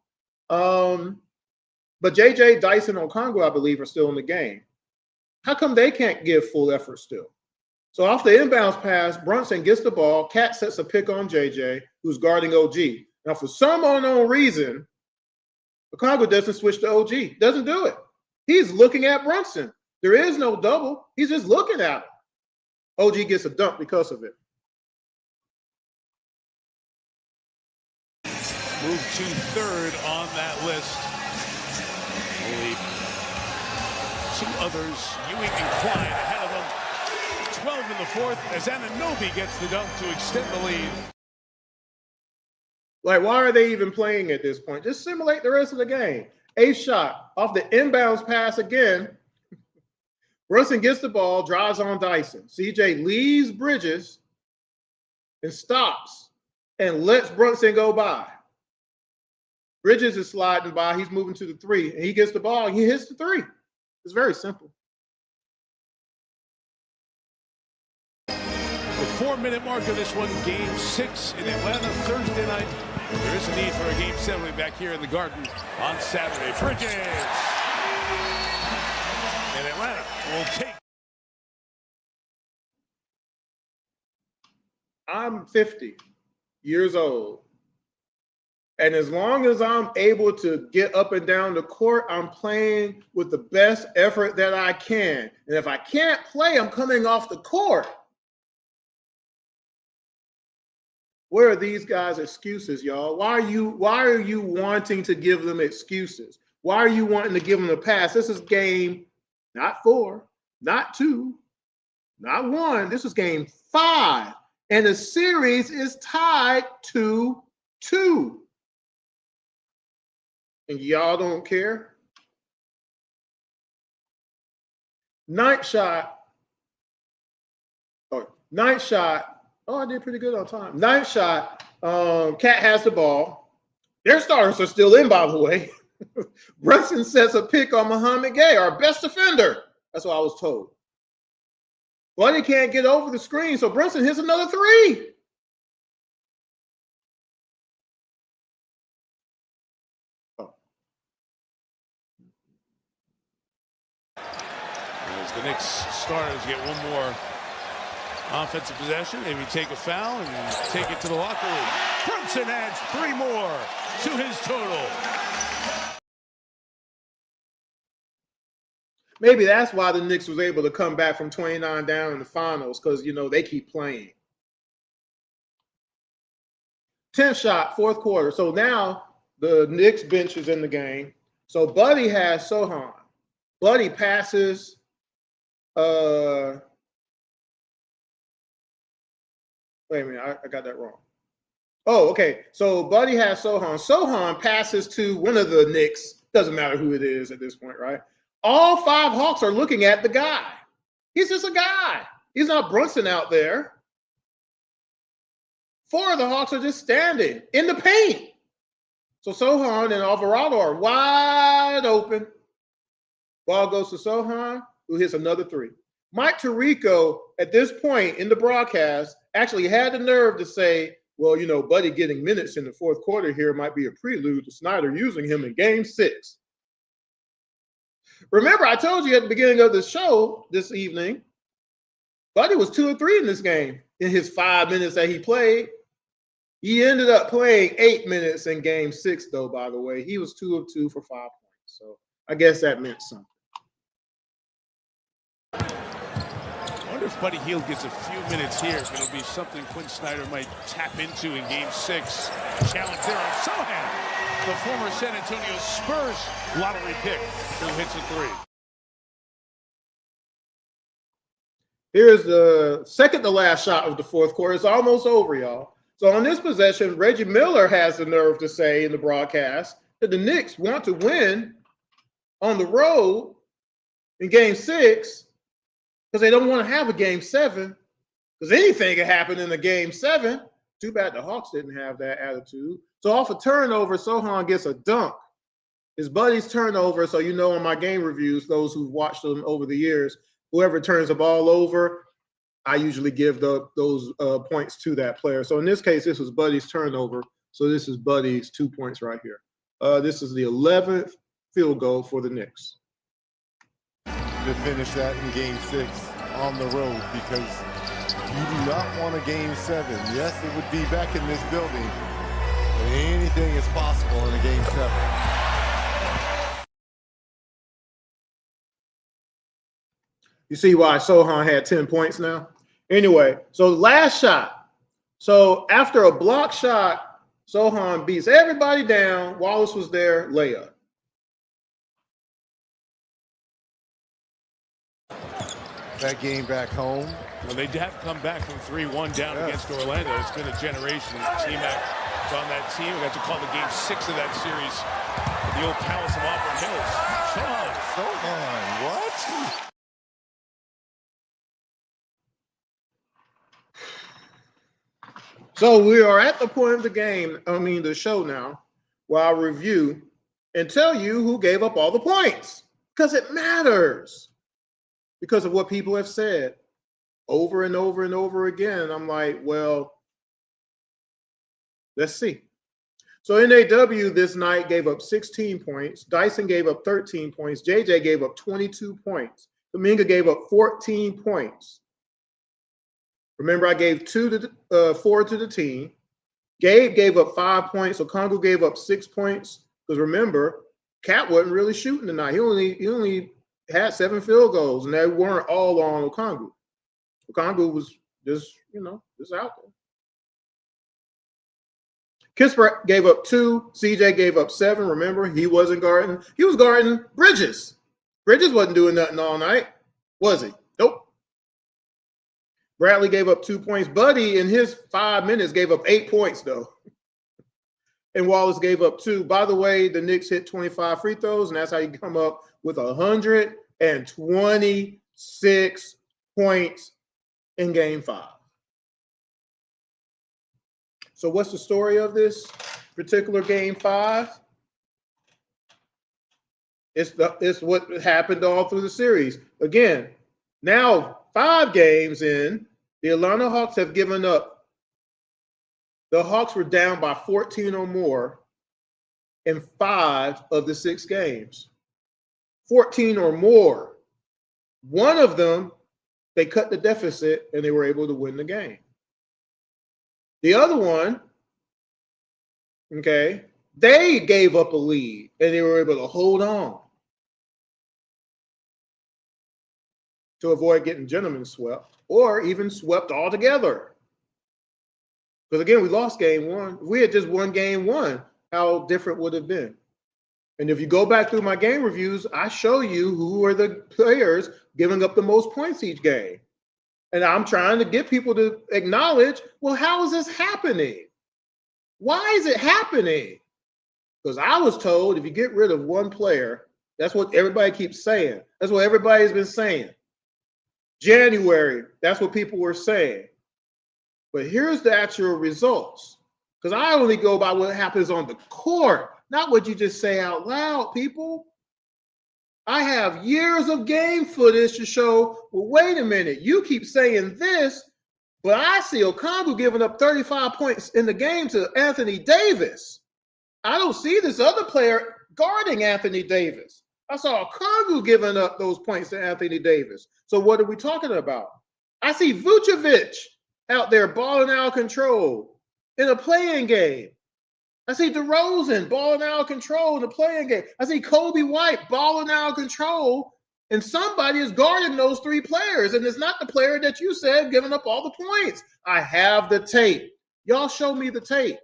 But JJ, Dyson, Okongwu, I believe, are still in the game. How come they can't give full effort still? So off the inbounds pass, Brunson gets the ball. Cat sets a pick on JJ, who's guarding OG. Now, for some unknown reason, Okongwu doesn't switch to OG. Doesn't do it. He's looking at Brunson. There is no double. He's just looking at him. OG gets a dunk because of it. Move to third on that list. Only two others, Ewing and Klein, ahead of them. 12 in the fourth as Anunoby gets the dunk to extend the lead. Like, why are they even playing at this point? Just simulate the rest of the game. 8th shot off the inbounds pass again. Brunson gets the ball, drives on Dyson. CJ leaves Bridges and stops and lets Brunson go by. Bridges is sliding by. He's moving to the 3, and he gets the ball, and he hits the 3. It's very simple. The 4-minute mark of this one, Game 6 in Atlanta Thursday night. There is a need for a Game 7 back here in the Garden on Saturday. Bridges! And Atlanta will take. I'm 50 years old. And as long as I'm able to get up and down the court, I'm playing with the best effort that I can. And if I can't play, I'm coming off the court. Where are these guys' excuses, y'all? Why are you wanting to give them excuses? Why are you wanting to give them a pass? This is game not 4, not 2, not 1. This is game 5. And the series is tied 2-2. And y'all don't care? 9th shot. Oh, I did pretty good on time. 9th shot. Cat has the ball. Their starters are still in, by the way. Brunson sets a pick on Muhammad Gay, our best defender. That's what I was told. Buddy can't get over the screen, so Brunson hits another 3. As the Knicks starters get one more offensive possession, maybe take a foul and take it to the locker room. Brunson adds 3 more to his total. Maybe that's why the Knicks was able to come back from 29 down in the finals, because, you know, they keep playing. 10th shot, 4th quarter. So now the Knicks bench is in the game. So Buddy has Sohan. Buddy passes. Wait a minute, I got that wrong. Oh, okay. So Buddy has Sohan. Sohan passes to one of the Knicks. Doesn't matter who it is at this point, right? All 5 Hawks are looking at the guy. He's just a guy. He's not Brunson out there. 4 of the Hawks are just standing in the paint. So Sohan and Alvarado are wide open. Ball goes to Sohan, who hits another 3. Mike Tirico, at this point in the broadcast, actually had the nerve to say, well, you know, Buddy getting minutes in the 4th quarter here might be a prelude to Snyder using him in Game 6. Remember, I told you at the beginning of the show this evening, Buddy was 2 of 3 in this game in his 5 minutes that he played. He ended up playing 8 minutes in Game 6, though, by the way. He was 2 of 2 for 5 points. So I guess that meant something. I wonder if Buddy Hield gets a few minutes here. If it'll be something Quinn Snyder might tap into in Game 6. Challenge there on Sohan, the former San Antonio Spurs lottery pick, who hits a 3. Here's the second to last shot of the 4th quarter. It's almost over, y'all. So on this possession, Reggie Miller has the nerve to say in the broadcast that the Knicks want to win on the road in Game 6 because they don't want to have a Game 7, because anything can happen in a Game 7. Too bad the Hawks didn't have that attitude. So off a turnover, Sohan gets a dunk. It's Buddy's turnover. So, you know, in my game reviews, those who've watched them over the years, whoever turns the ball over, I usually give those points to that player. So in this case, this was Buddy's turnover. So this is Buddy's 2 points right here. This is the 11th field goal for the Knicks. To finish that in Game 6 on the road, because you do not want a Game 7. Yes, it would be back in this building, but anything is possible in a Game 7. You see why Sohan had 10 points now? Anyway, so last shot. So after a block shot, Sohan beats everybody down. Wallace was there, layup. That game back home. Well, they have come back from 3-1 down against Orlando. It's been a generation. T-Mac is on that team. We got to call the game 6 of that series at the old Palace of Auburn Hills. Sohan, what? So we are at the point of the game, the show now, where I'll review and tell you who gave up all the points, because it matters, because of what people have said over and over and over again. I'm like, well, let's see. So NAW this night gave up 16 points. Dyson gave up 13 points. JJ gave up 22 points. Kuminga gave up 14 points. Remember, I gave 4 to the team. Gabe gave up 5 points. Okongwu gave up 6 points. Because remember, Cat wasn't really shooting tonight. He only had 7 field goals, and they weren't all on Okongwu. Okongwu was just out there. Kispert gave up 2. CJ gave up 7. Remember, he wasn't guarding. He was guarding Bridges. Bridges wasn't doing nothing all night, was he? Nope. Bradley gave up 2 points. Buddy, in his 5 minutes, gave up 8 points, though. And Wallace gave up 2. By the way, the Knicks hit 25 free throws, and that's how you come up with 126 points in Game 5. So what's the story of this particular Game 5? It's what happened all through the series. Again, now 5 games in, the Atlanta Hawks have given up. The Hawks were down by 14 or more in 5 of the 6 games. 14 or more. One of them, they cut the deficit and they were able to win the game. The other one, okay, they gave up a lead and they were able to hold on to avoid getting gentlemen swept or even swept altogether. Because again, we lost Game 1. If we had just won Game 1, how different would it have been? And if you go back through my game reviews, I show you who are the players giving up the most points each game. And I'm trying to get people to acknowledge, well, how is this happening? Why is it happening? Because I was told if you get rid of one player, that's what everybody keeps saying. That's what everybody's been saying. January, that's what people were saying. But here's the actual results. Because I only go by what happens on the court, not what you just say out loud, people. I have years of game footage to show, well, wait a minute, you keep saying this, but I see Okongwu giving up 35 points in the game to Anthony Davis. I don't see this other player guarding Anthony Davis. I saw Okongwu giving up those points to Anthony Davis. So what are we talking about? I see Vucevic out there balling out of control in a playing game. I see DeRozan balling out of control in the playing game. I see Kobe White balling out of control, and somebody is guarding those 3 players, and it's not the player that you said giving up all the points. I have the tape. Y'all show me the tape.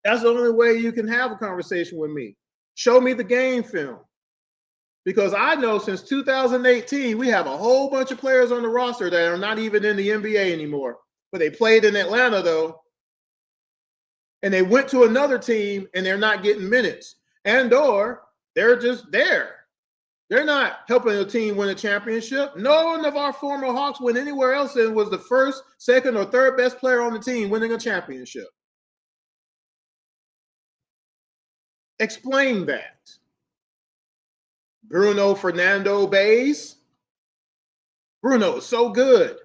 That's the only way you can have a conversation with me. Show me the game film. Because I know since 2018, we have a whole bunch of players on the roster that are not even in the NBA anymore. But they played in Atlanta, though. And they went to another team and they're not getting minutes. And or they're just there. They're not helping a team win a championship. No one of our former Hawks went anywhere else and was the first, second, or third best player on the team winning a championship. Explain that. Bruno Fernando Bays. Bruno is so good.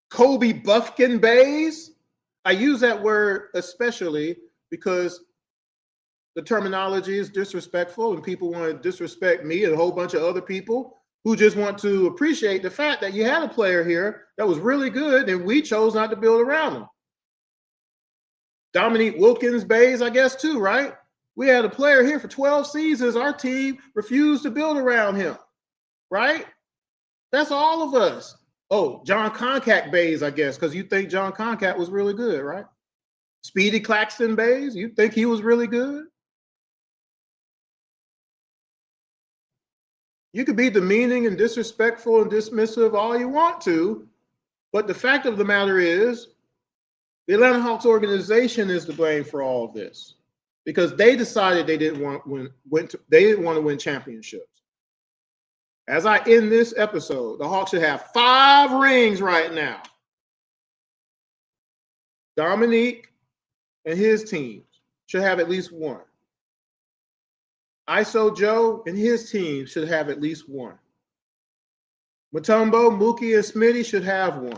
Kobe Buffkin Bays. I use that word especially because the terminology is disrespectful and people want to disrespect me and a whole bunch of other people who just want to appreciate the fact that you had a player here that was really good and we chose not to build around him. Dominique Wilkins Bays, I guess, too, right? We had a player here for 12 seasons. Our team refused to build around him, right? That's all of us. Oh, John Concat Bays, I guess, because you think John Concat was really good, right? Speedy Claxton Bays, you think he was really good? You could be demeaning and disrespectful and dismissive all you want to, but the fact of the matter is the Atlanta Hawks organization is to blame for all of this because they decided they didn't want to win championships. As I end this episode, the Hawks should have 5 rings right now. Dominique and his team should have at least 1. ISO Joe and his team should have at least 1. Mutombo, Mookie, and Smitty should have 1.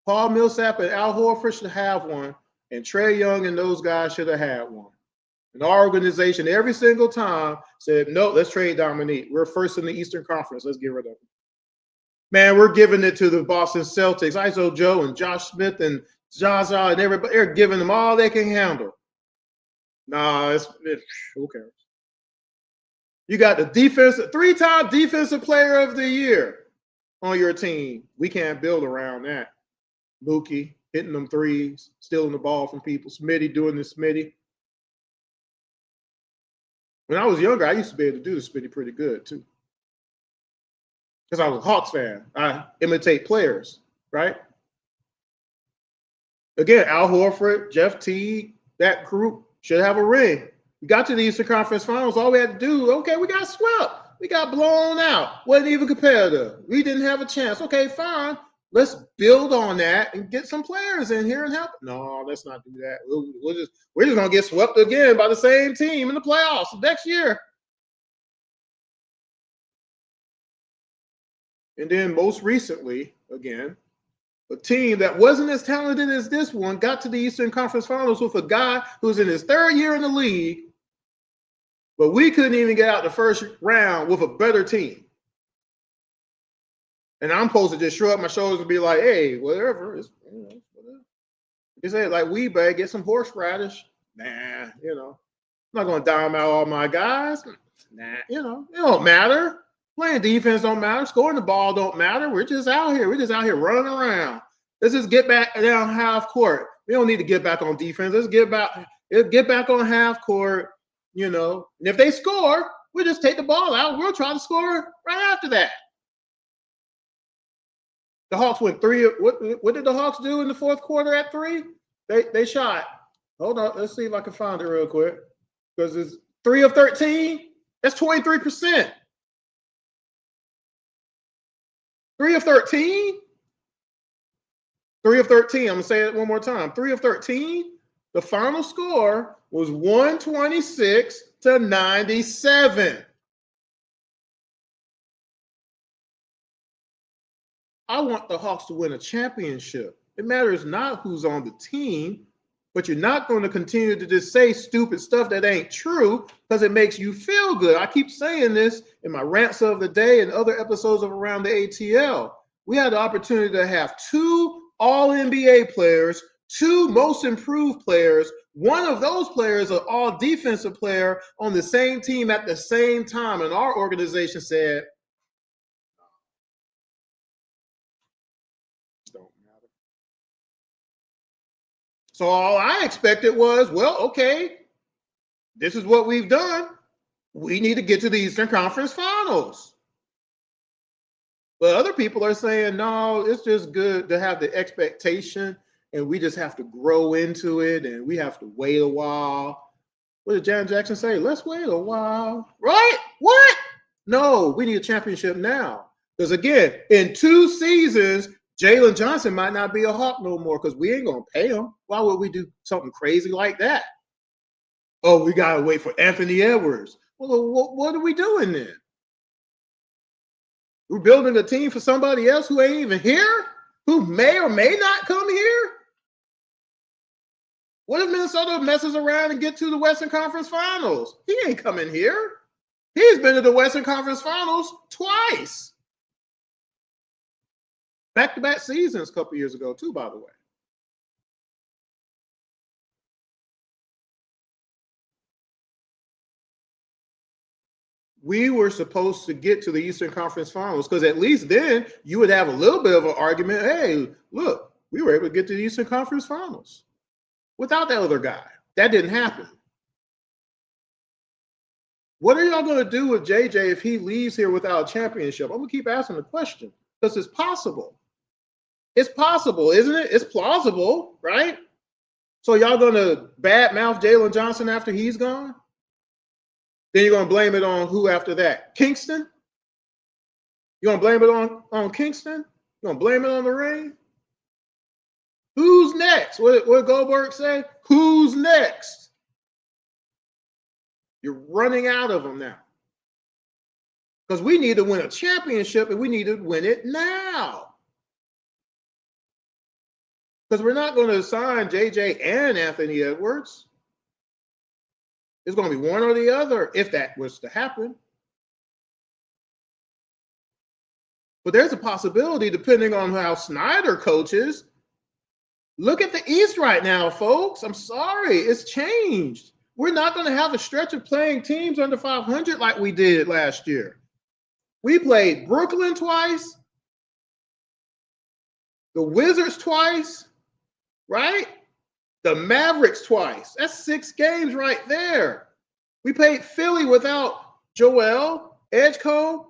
Paul Millsap and Al Horford should have 1. And Trae Young and those guys should have had 1. And our organization every single time said, no, let's trade Dominique. We're first in the Eastern Conference. Let's get rid of him. Man, we're giving it to the Boston Celtics. ISO Joe and Josh Smith and Zaza and everybody, they're giving them all they can handle. Nah, who cares? You got the 3-time defensive player of the year on your team. We can't build around that. Mookie hitting them threes, stealing the ball from people. Smitty doing the Smitty. When I was younger, I used to be able to do the Smitty pretty good too. Because I was a Hawks fan. I imitate players, right? Again, Al Horford, Jeff Teague, that group should have a ring. We got to the Eastern Conference Finals. All we had to do, okay, we got swept. We got blown out. Wasn't even competitive. We didn't have a chance. Okay, fine. Let's build on that and get some players in here and help. No, let's not do that. We're just going to get swept again by the same team in the playoffs next year. And then most recently, again, a team that wasn't as talented as this one got to the Eastern Conference Finals with a guy who's in his 3rd year in the league, but we couldn't even get out the first round with a better team. And I'm supposed to just shrug my shoulders and be like, hey, whatever. Whatever. They say, like, Weebay, get some horseradish. Nah, I'm not going to dime out all my guys. Nah, it don't matter. Playing defense don't matter. Scoring the ball don't matter. We're just out here. We're just out here running around. Let's just get back down half court. We don't need to get back on defense. Let's get back on half court, And if they score, we'll just take the ball out. We'll try to score right after that. The Hawks went 3. What did the Hawks do in the 4th quarter at 3? They shot. Hold on. Let's see if I can find it real quick. Because it's 3 of 13. That's 23%. 3 of 13? 3 of 13. I'm going to say it one more time. 3 of 13. The final score was 126-97. I want the Hawks to win a championship. It matters not who's on the team, but you're not going to continue to just say stupid stuff that ain't true because it makes you feel good. I keep saying this in my rants of the day and other episodes of Around the ATL. We had the opportunity to have 2 All-NBA players, 2 Most Improved players. One of those players, an All-Defensive player on the same team at the same time. And our organization said, so all I expected was, well, okay, this is what we've done. We need to get to the Eastern Conference Finals. But other people are saying, no, it's just good to have the expectation and we just have to grow into it and we have to wait a while. What did Jan Jackson say? Let's wait a while. Right? What? No, we need a championship now. Because again, in 2 seasons, Jalen Johnson might not be a Hawk no more because we ain't going to pay him. Why would we do something crazy like that? Oh, we got to wait for Anthony Edwards. Well, what are we doing then? We're building a team for somebody else who ain't even here, who may or may not come here? What if Minnesota messes around and get to the Western Conference Finals? He ain't coming here. He's been to the Western Conference Finals twice. Back-to-back seasons a couple years ago, too, by the way. We were supposed to get to the Eastern Conference Finals because at least then you would have a little bit of an argument. Hey, look, we were able to get to the Eastern Conference Finals without that other guy. That didn't happen. What are y'all going to do with JJ if he leaves here without a championship? I'm going to keep asking the question because it's possible. It's possible, isn't it? It's plausible, right? So y'all going to badmouth Jalen Johnson after he's gone? Then you're going to blame it on who after that? Kingston? You're going to blame it on Kingston? You're going to blame it on the Reign? Who's next? What did Goldberg say? Who's next? You're running out of them now. Because we need to win a championship and we need to win it now. Because we're not going to sign JJ and Anthony Edwards. It's going to be one or the other if that was to happen. But there's a possibility, depending on how Snyder coaches. Look at the East right now, folks. I'm sorry. It's changed. We're not going to have a stretch of playing teams under 500 like we did last year. We played Brooklyn twice, the Wizards twice, right? The Mavericks twice. That's 6 games right there. We played Philly without Joel, Edgecombe,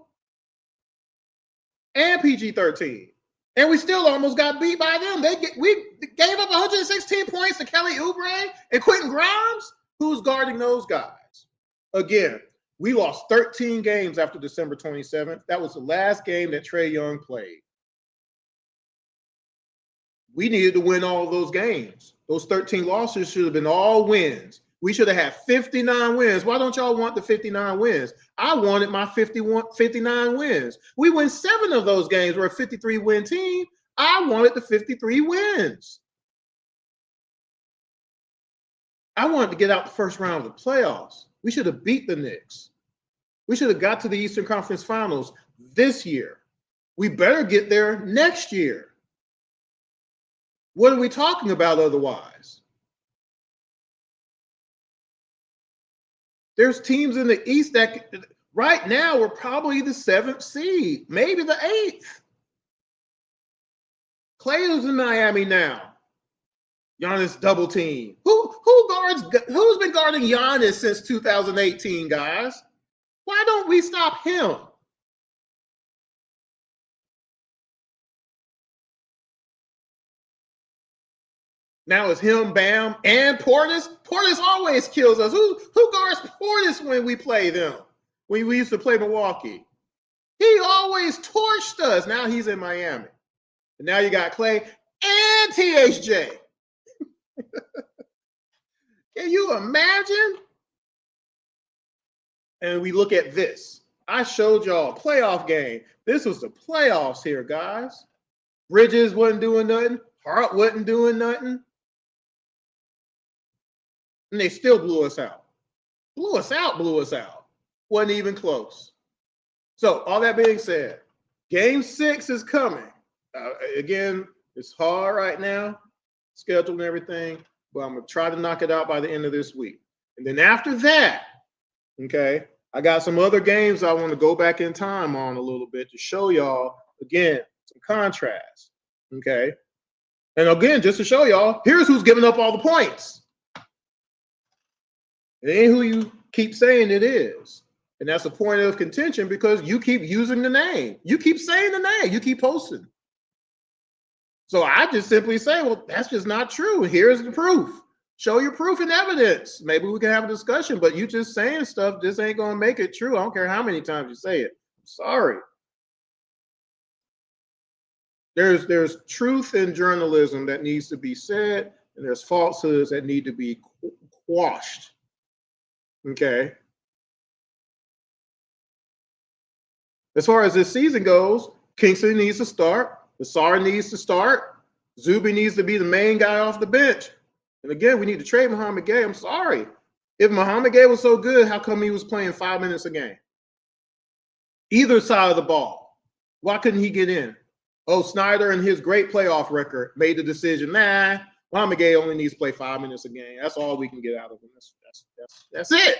and PG-13. And we still almost got beat by them. We gave up 116 points to Kelly Oubre and Quentin Grimes. Who's guarding those guys? Again, we lost 13 games after December 27th. That was the last game that Trae Young played. We needed to win all of those games. Those 13 losses should have been all wins. We should have had 59 wins. Why don't y'all want the 59 wins? I wanted my 59 wins. We win 7 of those games. We're a 53-win team. I wanted the 53 wins. I wanted to get out the first round of the playoffs. We should have beat the Knicks. We should have got to the Eastern Conference Finals this year. We better get there next year. What are we talking about otherwise? There's teams in the East that right now we're probably the 7th seed, maybe the 8th. Clay is in Miami now. Giannis double team. Who's been guarding Giannis since 2018, guys? Why don't we stop him? Now it's him, Bam, and Portis. Portis always kills us. Who guards Portis when we play them? When we used to play Milwaukee. He always torched us. Now he's in Miami. And now you got Clay and THJ. Can you imagine? And we look at this. I showed y'all a playoff game. This was the playoffs here, guys. Bridges wasn't doing nothing. Hart wasn't doing nothing. And they still blew us out. Blew us out. Wasn't even close. So all that being said, game 6 is coming. Again, it's hard right now, schedule and everything, but I'm going to try to knock it out by the end of this week. And then after that, okay, I got some other games I want to go back in time on a little bit to show y'all, again, some contrast, okay? And again, just to show y'all, here's who's giving up all the points. It ain't who you keep saying it is. And that's a point of contention because you keep using the name. You keep saying the name. You keep posting. So I just simply say, well, that's just not true. Here's the proof. Show your proof and evidence. Maybe we can have a discussion, but you just saying stuff just ain't going to make it true. I don't care how many times you say it. I'm sorry. There's truth in journalism that needs to be said, and there's falsehoods that need to be quashed. Okay. As far as this season goes, Kingston needs to start. Nassar needs to start. Zuby needs to be the main guy off the bench. And again, we need to trade Muhammad Gay. I'm sorry. If Muhammad Gay was so good, how come he was playing 5 minutes a game? Either side of the ball. Why couldn't he get in? Oh, Snyder and his great playoff record made the decision, nah, Muhammad Gay only needs to play 5 minutes a game. That's all we can get out of him. That's it.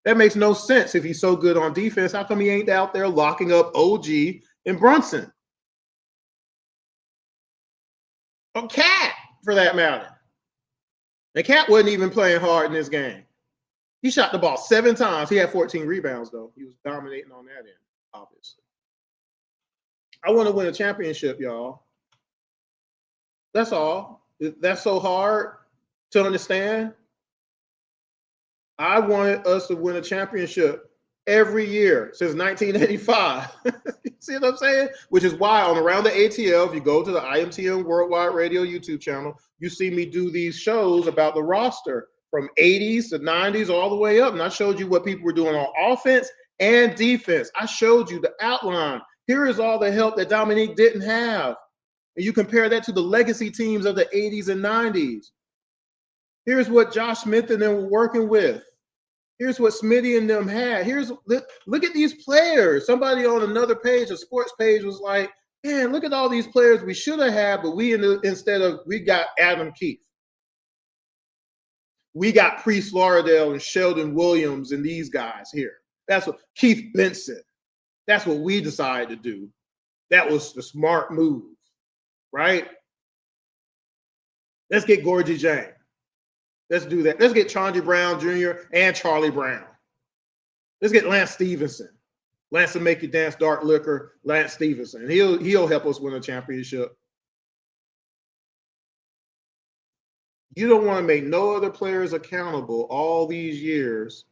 That makes no sense if he's so good on defense. How come he ain't out there locking up OG and Brunson? Or Cat, for that matter. And Cat wasn't even playing hard in this game. He shot the ball 7 times. He had 14 rebounds, though. He was dominating on that end, obviously. I want to win a championship, y'all. That's all. That's so hard to understand. I wanted us to win a championship every year since 1985. See what I'm saying? Which is why on Around the ATL, if you go to the IMTM Worldwide Radio YouTube channel, you see me do these shows about the roster from 80s to 90s all the way up. And I showed you what people were doing on offense and defense. I showed you the outline. Here is all the help that Dominique didn't have. And you compare that to the legacy teams of the 80s and 90s. Here's what Josh Smith and them were working with. Here's what Smitty and them had. Look at these players. Somebody on another page, a sports page, was like, man, look at all these players we should have had, but we got Adam Keefe. We got Priest Lauderdale and Sheldon Williams and these guys here. That's what Keith Benson. That's what we decided to do. That was the smart move, right? Let's get Gorgie Jang. Let's do that. Let's get Chauncey Brown Jr. and Charlie Brown. Let's get Lance Stevenson. Lance will make you dance dark liquor. Lance Stevenson. He'll help us win a championship. You don't want to make no other players accountable all these years.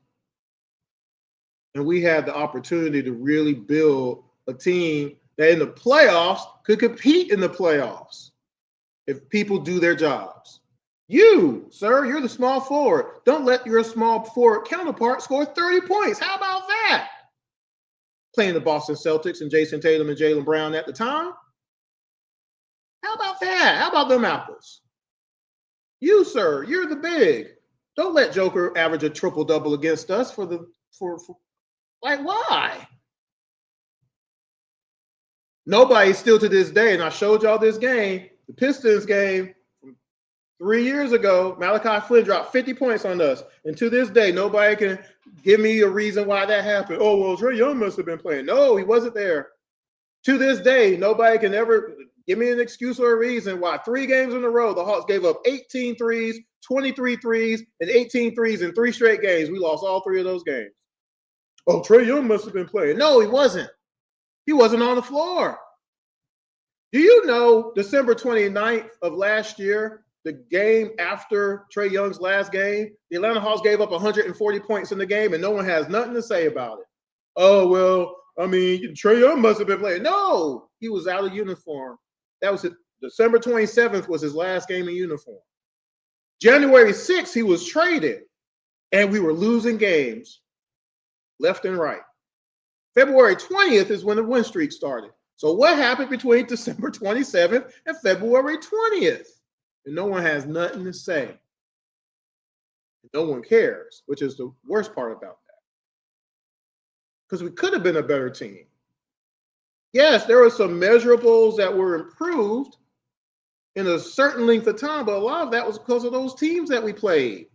And we had the opportunity to really build a team that in the playoffs could compete in the playoffs if people do their jobs. You, sir, you're the small forward. Don't let your small forward counterpart score 30 points. How about that? Playing the Boston Celtics and Jason Tatum and Jaylen Brown at the time. How about that? How about them apples? You, sir, you're the big. Don't let Joker average a triple-double against us for why? Nobody still to this day, and I showed y'all this game, the Pistons game, 3 years ago, Malachi Flynn dropped 50 points on us. And to this day, nobody can give me a reason why that happened. Oh, well, Trae Young must have been playing. No, he wasn't there. To this day, nobody can ever give me an excuse or a reason why 3 games in a row, the Hawks gave up 18 threes, 23 threes, and 18 threes in 3 straight games. We lost all 3 of those games. Oh, Trae Young must have been playing. No, he wasn't. He wasn't on the floor. Do you know December 29th of last year, the game after Trae Young's last game, the Atlanta Hawks gave up 140 points in the game, and no one has nothing to say about it. Oh, well, I mean, Trae Young must have been playing. No, he was out of uniform. That was it. December 27th was his last game in uniform. January 6th, he was traded, and we were losing games left and right. February 20th is when the win streak started. So what happened between December 27th and February 20th? And no one has nothing to say. No one cares, which is the worst part about that. Because we could have been a better team. Yes, there were some measurables that were improved in a certain length of time, but a lot of that was because of those teams that we played.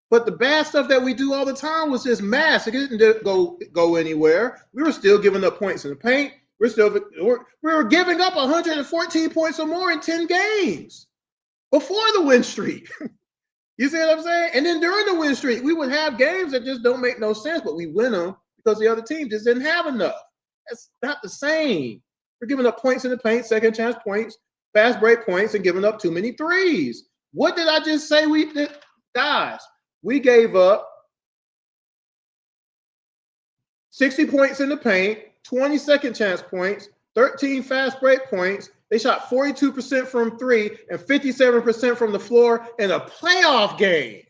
But the bad stuff that we do all the time was just mass. It didn't go anywhere. We were still giving up points in the paint. We were giving up 114 points or more in 10 games before the win streak. You see what I'm saying? And then during the win streak, we would have games that just don't make no sense, but we win them because the other team just didn't have enough. That's not the same. We're giving up points in the paint, second chance points, fast break points, and giving up too many threes. What did I just say we did? Guys, we gave up 60 points in the paint, 20 second chance points, 13 fast break points. They shot 42% from 3 and 57% from the floor in a playoff game.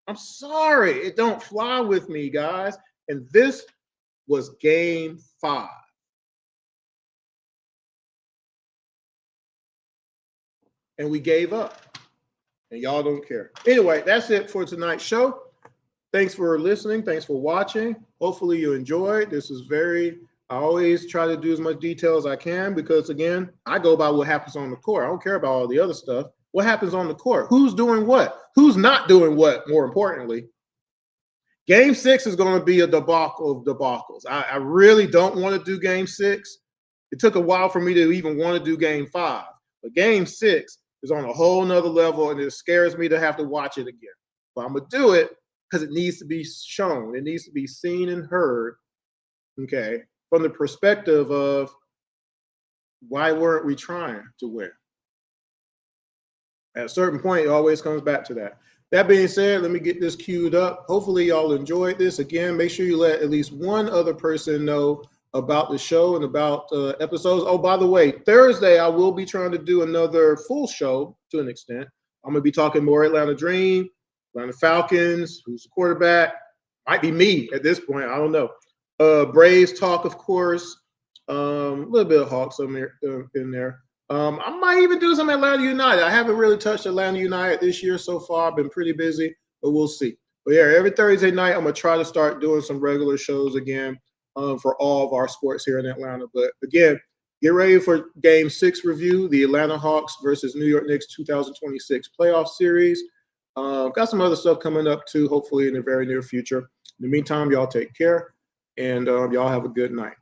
I'm sorry. It don't fly with me, guys. And this was game 5. And we gave up. And y'all don't care. Anyway, that's it for tonight's show. Thanks for listening. Thanks for watching. Hopefully you enjoyed. This is I always try to do as much detail as I can because, again, I go by what happens on the court. I don't care about all the other stuff. What happens on the court? Who's doing what? Who's not doing what, more importantly? Game 6 is going to be a debacle of debacles. I really don't want to do game 6. It took a while for me to even want to do game 5. But game 6 is on a whole nother level, and it scares me to have to watch it again. But I'm going to do it because it needs to be shown. It needs to be seen and heard, okay, from the perspective of why weren't we trying to win? At a certain point, it always comes back to that. That being said, let me get this queued up. Hopefully y'all enjoyed this. Again, make sure you let at least one other person know about the show and about episodes. Oh, by the way, Thursday, I will be trying to do another full show to an extent. I'm going to be talking more Atlanta Dream, Atlanta Falcons, who's the quarterback. Might be me at this point. I don't know. Braves talk, of course. A little bit of Hawks in there. I might even do some Atlanta United. I haven't really touched Atlanta United this year so far. I've been pretty busy, but we'll see. But yeah, every Thursday night, I'm going to try to start doing some regular shows again for all of our sports here in Atlanta. But again, get ready for Game 6 review, the Atlanta Hawks versus New York Knicks 2026 playoff series. Got some other stuff coming up too, hopefully in the very near future. In the meantime, y'all take care, and y'all have a good night.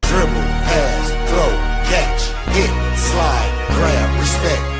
Dribble, pass, throw, catch, hit, slide, grab, respect.